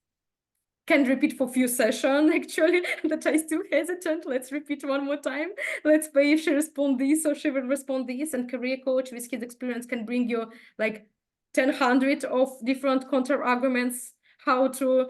can repeat for few sessions actually, that I still hesitant. Let's repeat 1 more time. Let's pay if she respond this or she will respond this. And career coach with his experience can bring you like 100 of different counter arguments, how to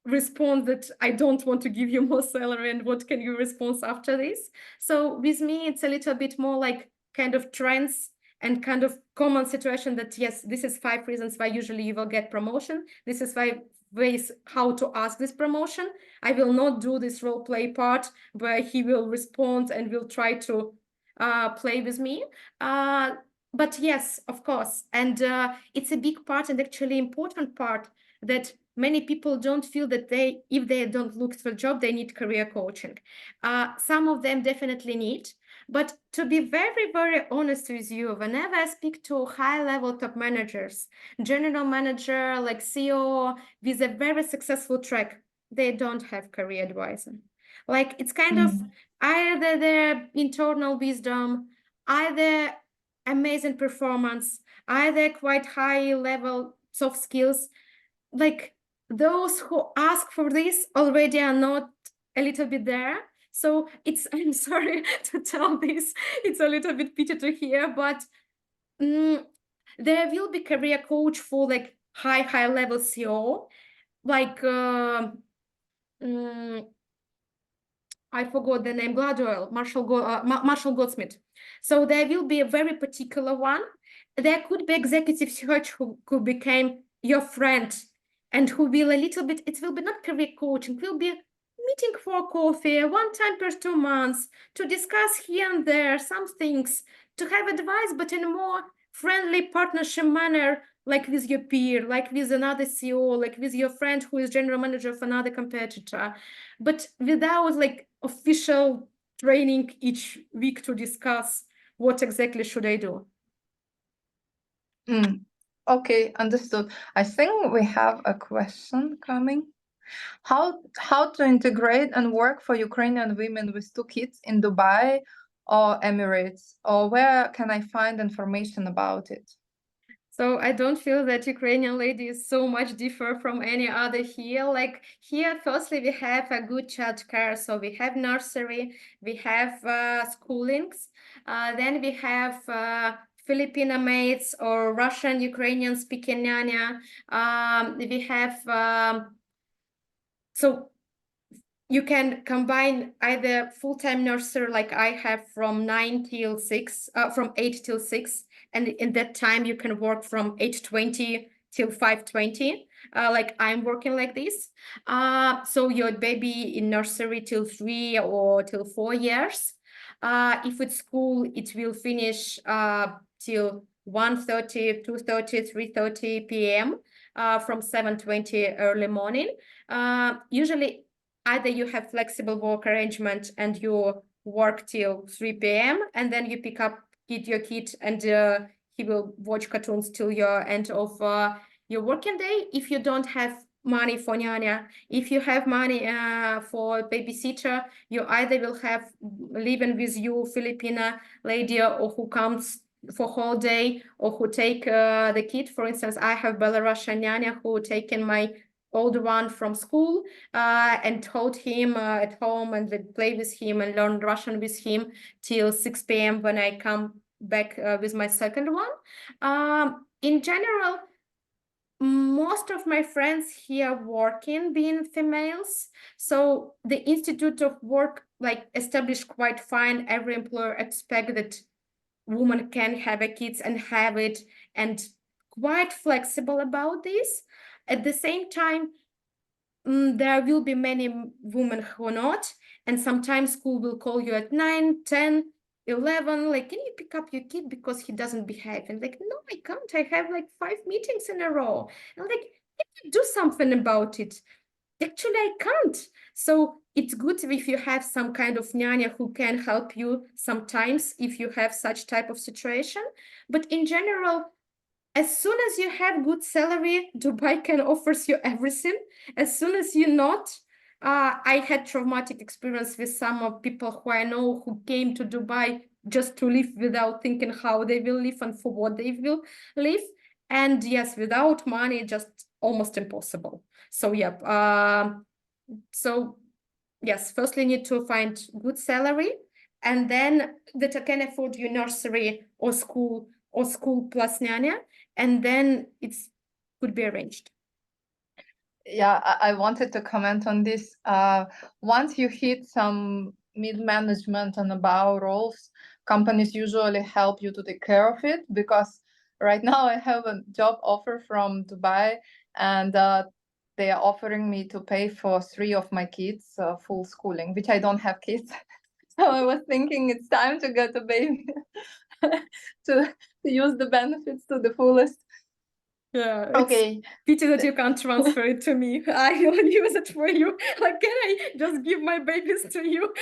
respond that I don't want to give you more salary and what can you respond after this. So with me, it's a little bit more like kind of trends and kind of common situation that, yes, this is 5 reasons why usually you will get promotion. This is 5 ways how to ask this promotion. I will not do this role play part where he will respond and will try to play with me. But yes, of course. And it's a big part and actually important part that many people don't feel that if they don't look for a job, they need career coaching. Some of them definitely need. But to be very, very honest with you, whenever I speak to high-level top managers, general manager, like CEO, with a very successful track, they don't have career advisor. Like it's kind of either their internal wisdom, either amazing performance, either quite high level soft skills. Like those who ask for this already are not a little bit there. So I'm sorry to tell this, it's a little bit pity to hear, but there will be career coach for like high level CEO, like I forgot the name, Gladwell, Marshall Goldsmith. So there will be a very particular one. There could be executive search who could become your friend and who will a little bit, it will be not career coaching, it will be meeting for coffee 1 time per 2 months to discuss here and there some things, to have advice, but in a more friendly partnership manner, like with your peer, like with another CEO, like with your friend who is general manager of another competitor, but without like official training each week to discuss what exactly should I do. Okay, understood. I think we have a question coming. How to integrate and work for Ukrainian women with two kids in Dubai or Emirates, or where can I find information about it? So I don't feel that Ukrainian lady is so much different from any other here. Like here, firstly, we have a good childcare. So we have nursery, we have schoolings, then we have Filipino maids or Russian, Ukrainian speaking nanya. We have so you can combine either full-time nursery like I have from 9 till 6, from 8 till 6. And in that time you can work from 8:20 till 5:20, like I'm working like this. So your baby in nursery till 3 or till 4 years. If it's school, it will finish till 1:30, 2:30, 3:30 p.m. From 7:20 early morning. Usually either you have flexible work arrangement and you work till 3 p.m. and then you pick up your kid and he will watch cartoons till your end of your working day. If you don't have money for nyanya, if you have money for babysitter, you either will have living with you Filipina lady or who comes for whole day or who take the kid. For instance, I have Belarusian nyanya who taken my older one from school and taught him at home and play with him and learn Russian with him till 6 p.m. when I come back with my second one. In general, most of my friends here working being females, so the Institute of Work like established quite fine. Every employer expect that women can have a kids and have it, and quite flexible about this. At the same time, there will be many women who are not, and sometimes school will call you at 9, 10, 11, like, can you pick up your kid because he doesn't behave? And like, no, I can't. I have like 5 meetings in a row. And like, can you do something about it? Actually, I can't. So it's good if you have some kind of nyanya who can help you sometimes if you have such type of situation. But in general, as soon as you have good salary, Dubai can offers you everything. As soon as you're not, I had traumatic experience with some of people who I know who came to Dubai just to live without thinking how they will live and for what they will live. And yes, without money, just almost impossible. So yep. So yes, firstly, you need to find good salary, and then that can afford you nursery or school plus nyanya, and then it's could be arranged. Yeah, I wanted to comment on this. Once you hit some mid-management and above roles, companies usually help you to take care of it, because right now I have a job offer from Dubai, and they are offering me to pay for 3 of my kids full schooling, which I don't have kids. So I was thinking it's time to get a baby to use the benefits to the fullest. Yeah, it's Okay. pity that you can't transfer it to me. I will use it for you. Like, can I just give my babies to you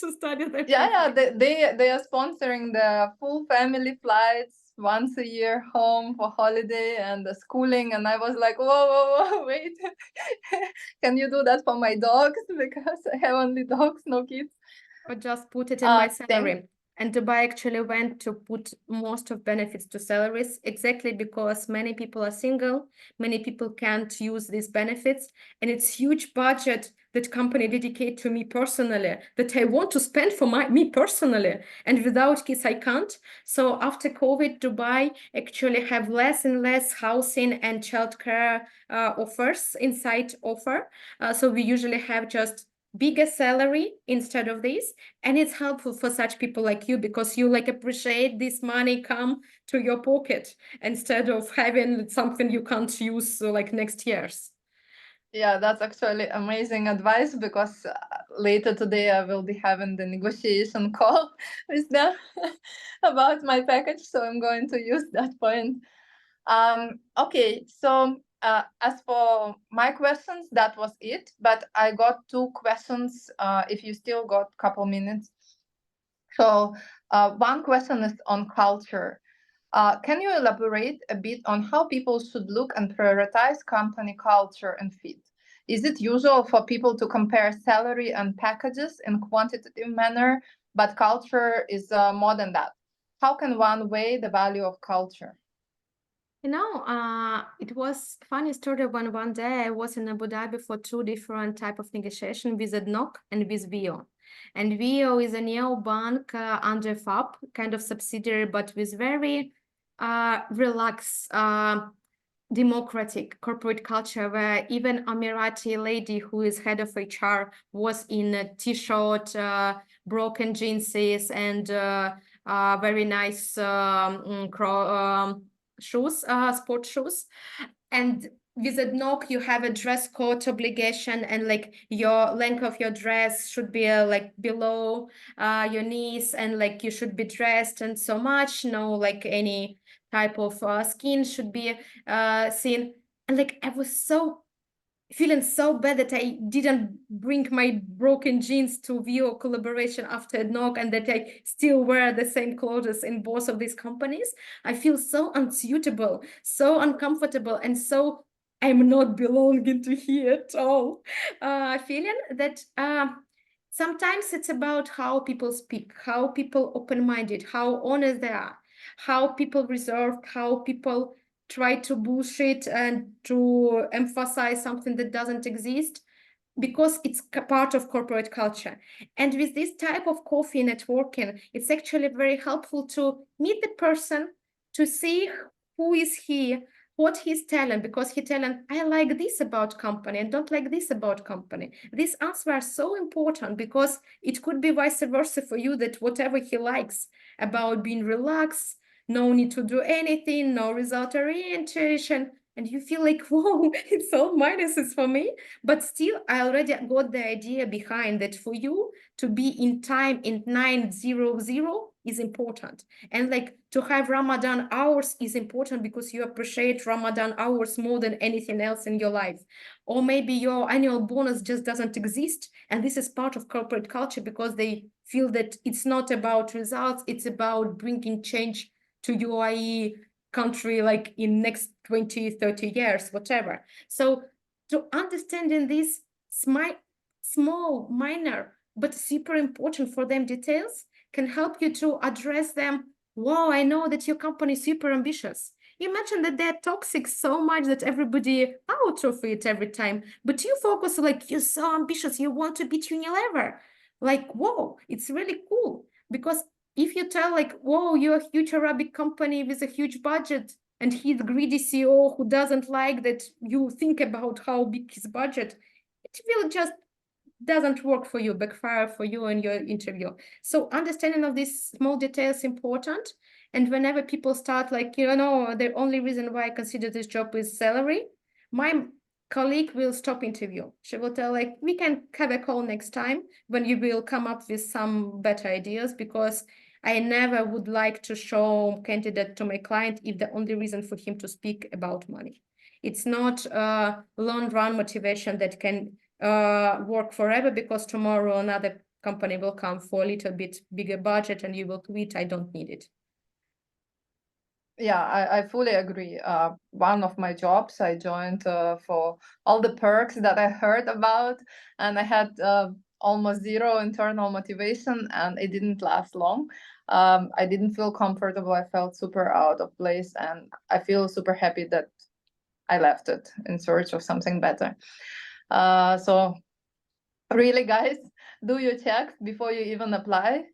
to study there? Yeah, they are sponsoring the full family flights once a year home for holiday and the schooling, and I was like, whoa, wait, can you do that for my dogs, because I have only dogs, no kids. Or just put it in my Thanks. salary. And Dubai actually went to put most of benefits to salaries exactly because many people are single, many people can't use these benefits, and it's huge budget that company dedicate to me personally that I want to spend for me personally, and without kids I can't. So after COVID, Dubai actually have less and less housing and childcare offers inside offer. So we usually have just bigger salary instead of this, and it's helpful for such people like you because you like appreciate this money come to your pocket instead of having something you can't use like next year's. Yeah, that's actually amazing advice because later today I will be having the negotiation call with them about my package. So I'm going to use that point. Okay, so as for my questions, that was it. But I got two questions. If you still got a couple minutes. So one question is on culture. Can you elaborate a bit on how people should look and prioritize company culture and fit? Is it usual for people to compare salary and packages in quantitative manner, but culture is more than that? How can one weigh the value of culture? It was funny story when one day I was in Abu Dhabi for two different type of negotiation with ENG and with VO. And VO is a neobank under FAB, kind of subsidiary, but with very relaxed, democratic corporate culture where even Emirati lady who is head of HR was in a t-shirt, broken jeans and very nice shoes, sport shoes. And with a knock, you have a dress code obligation, and like your length of your dress should be like below your knees, and like you should be dressed and so much. No, like any type of skin should be seen. And like I was so feeling so bad that I didn't bring my broken jeans to VO collaboration after a knock, and that I still wear the same clothes in both of these companies. I feel so unsuitable, so uncomfortable, and so I'm not belonging to here at all. Feeling that sometimes it's about how people speak, how people open-minded, how honest they are, how people reserved, how people try to bullshit and to emphasize something that doesn't exist, because it's part of corporate culture. And with this type of coffee networking, it's actually very helpful to meet the person, to see who is he, what he's telling, because he's telling, I like this about company and don't like this about company. These answers are so important because it could be vice versa for you, that whatever he likes about being relaxed, no need to do anything, no result orientation, and you feel like, whoa, it's all minuses for me. But still, I already got the idea behind that for you to be in time in 9:00 is important. And like to have Ramadan hours is important because you appreciate Ramadan hours more than anything else in your life. Or maybe your annual bonus just doesn't exist. And this is part of corporate culture because they feel that it's not about results, it's about bringing change to UAE country like in next 20, 30 years, whatever. So to understanding these small, minor, but super important for them details can help you to address them. Wow, I know that your company is super ambitious. You mentioned that they're toxic so much that everybody out of it every time, but you focus like you're so ambitious, you want to be Unilever. Like, whoa, it's really cool. Because if you tell like, whoa, you're a huge Arabic company with a huge budget, and he's greedy CEO who doesn't like that you think about how big his budget, it will just doesn't work for you, backfire for you in your interview. So understanding of these small details important. And whenever people start like, the only reason why I consider this job is salary, my colleague will stop interview. She will tell like, we can have a call next time when you will come up with some better ideas, because I never would like to show candidate to my client if the only reason for him to speak about money. It's not a long run motivation that can work forever, because tomorrow another company will come for a little bit bigger budget and you will quit. I don't need it. Yeah, I fully agree. One of my jobs I joined for all the perks that I heard about, and I had almost zero internal motivation, and it didn't last long. I didn't feel comfortable. I felt super out of place, and I feel super happy that I left it in search of something better. So really, guys, do your checks before you even apply.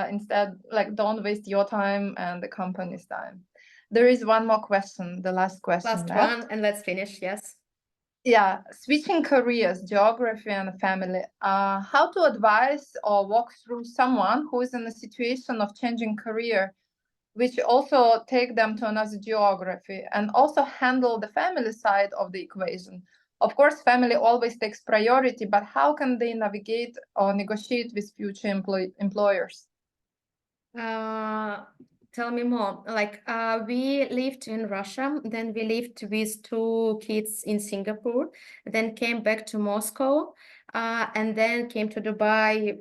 Instead, like, don't waste your time and the company's time. There is one more question, the last question Last left. one, and let's finish. Yes. Yeah, switching careers, geography and family. How to advise or walk through someone who is in a situation of changing career, which also take them to another geography and also handle the family side of the equation. Of course, family always takes priority, but how can they navigate or negotiate with future employers? Tell me more. Like, we lived in Russia, then we lived with 2 kids in Singapore, then came back to Moscow, and then came to Dubai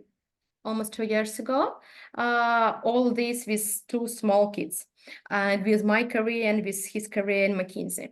almost 2 years ago. All this with 2 small kids, and with my career and with his career in McKinsey.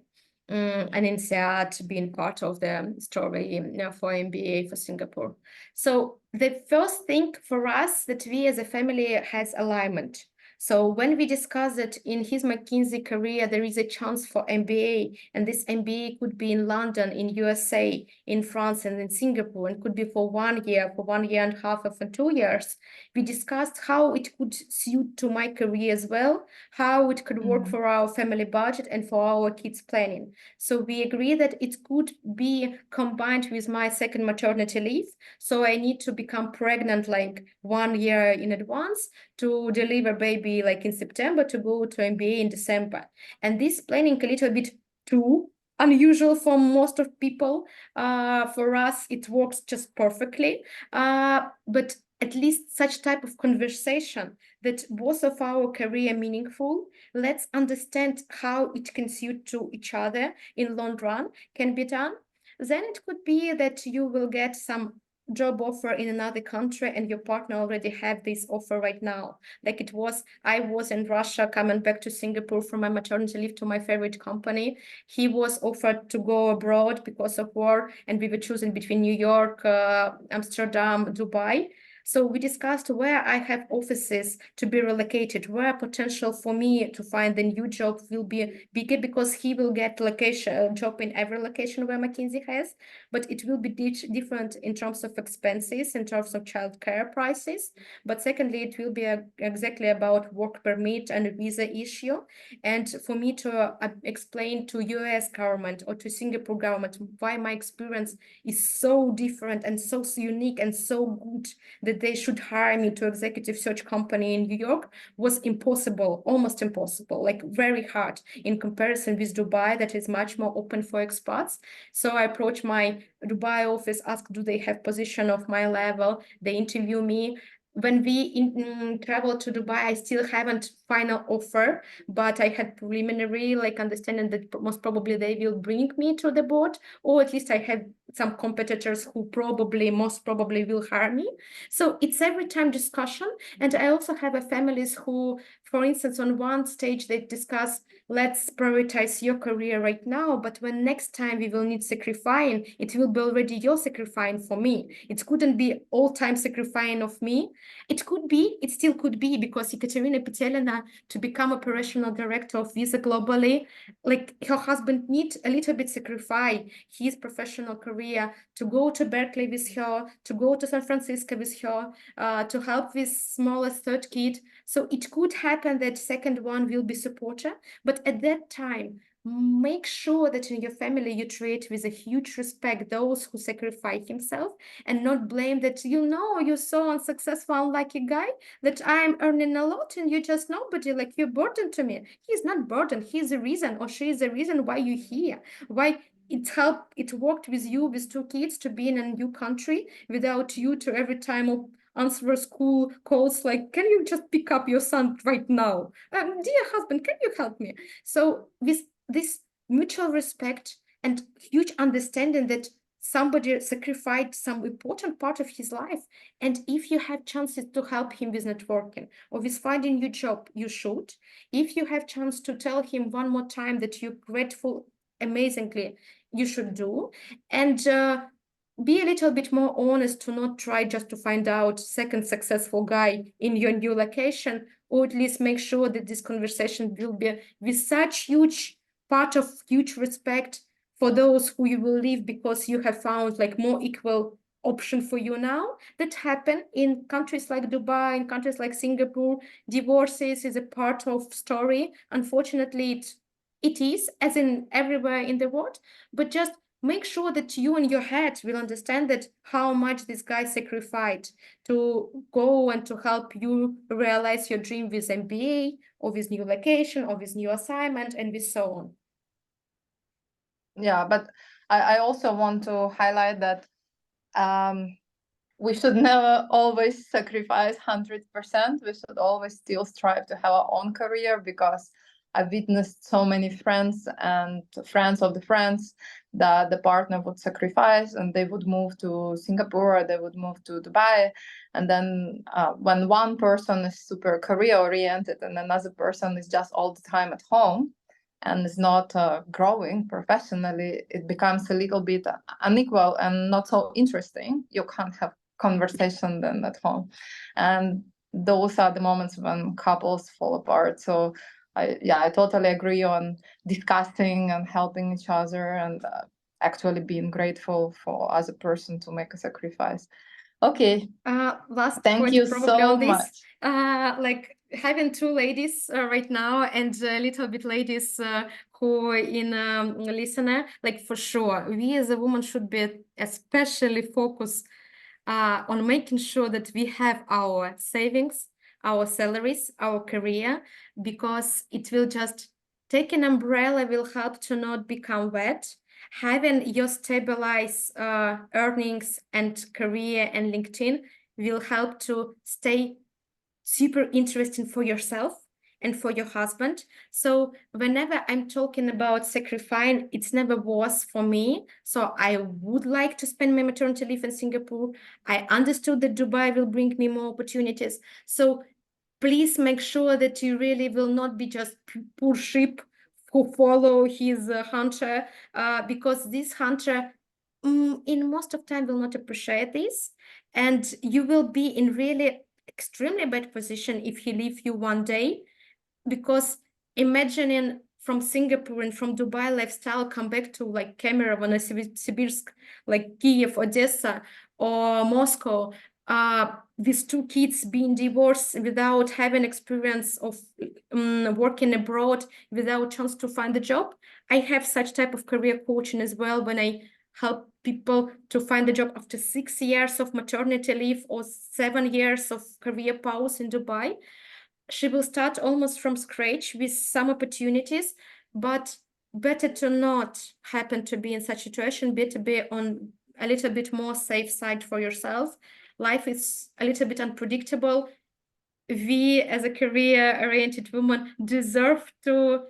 And INSEAD being part of the story for MBA for Singapore. So the first thing for us that we as a family has alignment. So when we discuss that in his McKinsey career, there is a chance for MBA, and this MBA could be in London, in USA, in France, and in Singapore, and could be for 1 year, for 1 year and a half, or for 2 years. We discussed how it could suit to my career as well, how it could work for our family budget and for our kids' planning. So we agree that it could be combined with my second maternity leave. So I need to become pregnant like 1 year in advance to deliver baby like in September, to go to MBA in December. And this planning a little bit too unusual for most of people. For us, it works just perfectly. But at least such type of conversation that both of our career meaningful, let's understand how it can suit to each other in long run can be done. Then it could be that you will get some job offer in another country and your partner already have this offer right now. Like I was in Russia coming back to Singapore from my maternity leave to my favorite company. He was offered to go abroad because of war, and we were choosing between New York, Amsterdam, Dubai. So we discussed where I have offices to be relocated, where potential for me to find the new job will be bigger, because he will get job in every location where McKinsey has, but it will be different in terms of expenses, in terms of childcare prices. But secondly, it will be exactly about work permit and visa issue. And for me to explain to US government or to Singapore government why my experience is so different and so unique and so good that they should hire me to executive search company in New York was impossible, almost impossible, like very hard in comparison with Dubai, that is much more open for expats. So I approached my Dubai office, asked, do they have position of my level? They interview me. When we traveled to Dubai, I still haven't final offer, but I had preliminary like understanding that most probably they will bring me to the board, or at least I have some competitors who most probably will hire me. So it's every time discussion. And I also have a families who, for instance, on one stage they discuss, let's prioritize your career right now, but when next time we will need sacrificing, it will be already your sacrificing for me. It couldn't be all time sacrificing of me. It could be, it still could be, because Ekaterina Petelina, to become operational director of Visa globally, like her husband need a little bit sacrifice his professional career to go to Berkeley with her, to go to San Francisco with her, to help with smallest third kid. So it could happen that second one will be supporter, but at that time, make sure that in your family you treat with a huge respect those who sacrifice himself, and not blame that, you're so unsuccessful, unlucky guy, that I'm earning a lot and you just nobody, like you're burden to me. He's not burden, he's the reason, or she is the reason why you're here, why it worked with you with 2 kids to be in a new country without you to every time of answer school calls like, can you just pick up your son right now? Dear husband, can you help me? So with this mutual respect and huge understanding that somebody sacrificed some important part of his life, and if you have chances to help him with networking or with finding a new job, you should. If you have chance to tell him one more time that you're grateful amazingly, you should do. And be a little bit more honest, to not try just to find out second successful guy in your new location, or at least make sure that this conversation will be with such huge part of huge respect for those who you will leave, because you have found like more equal option for you now. That happen in countries like Dubai, in countries like Singapore. Divorces is a part of story. Unfortunately, it is, as in everywhere in the world, but just make sure that you in your head will understand that how much this guy sacrificed to go and to help you realize your dream with MBA, or with new location, or with new assignment, and with so on. Yeah, but I also want to highlight that we should never always sacrifice 100%. We should always still strive to have our own career, because I've witnessed so many friends and friends of the friends that the partner would sacrifice and they would move to Singapore or they would move to Dubai. And then when one person is super career oriented and another person is just all the time at home and is not growing professionally, it becomes a little bit unequal and not so interesting. You can't have conversation then at home, and those are the moments when couples fall apart. So I totally agree on discussing and helping each other and actually being grateful for other person to make a sacrifice. Okay, Last thank point you probably so on this. much. Like having two ladies right now and a little bit ladies who in listener, like for sure, we as a woman should be especially focused on making sure that we have our savings, our salaries, our career, because it will just take an umbrella, will help to not become wet. Having your stabilized earnings and career and LinkedIn will help to stay super interesting for yourself and for your husband. So whenever I'm talking about sacrificing, it's never was for me. So I would like to spend my maternity leave in Singapore. I understood that Dubai will bring me more opportunities. So please make sure that you really will not be just poor sheep who follow his hunter, because this hunter in most of time will not appreciate this, and you will be in really extremely bad position if he leave you one day, because imagining from Singapore and from Dubai lifestyle come back to like Kemerovo, Novosibirsk, like Kiev, Odessa, or Moscow, with two kids being divorced without having experience of working abroad, without chance to find a job. I have such type of career coaching as well, when I help people to find a job after 6 years of maternity leave or 7 years of career pause in Dubai. She will start almost from scratch with some opportunities, but better to not happen to be in such a situation, better be on a little bit more safe side for yourself. Life is a little bit unpredictable. We, as a career-oriented woman, deserve to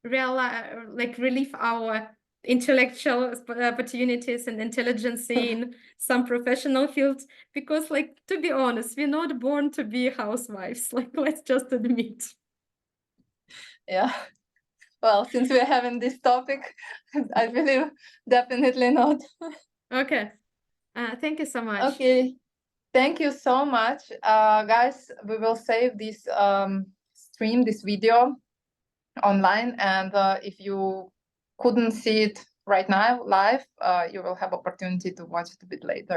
relieve our intellectual opportunities and intelligence in some professional fields, because, like, to be honest, we're not born to be housewives. Like, let's just admit. Yeah. Well, since we're having this topic, I believe definitely not. Okay. Thank you so much. Okay. Thank you so much. Guys, we will save this stream, this video online. And if you couldn't see it right now live, you will have opportunity to watch it a bit later.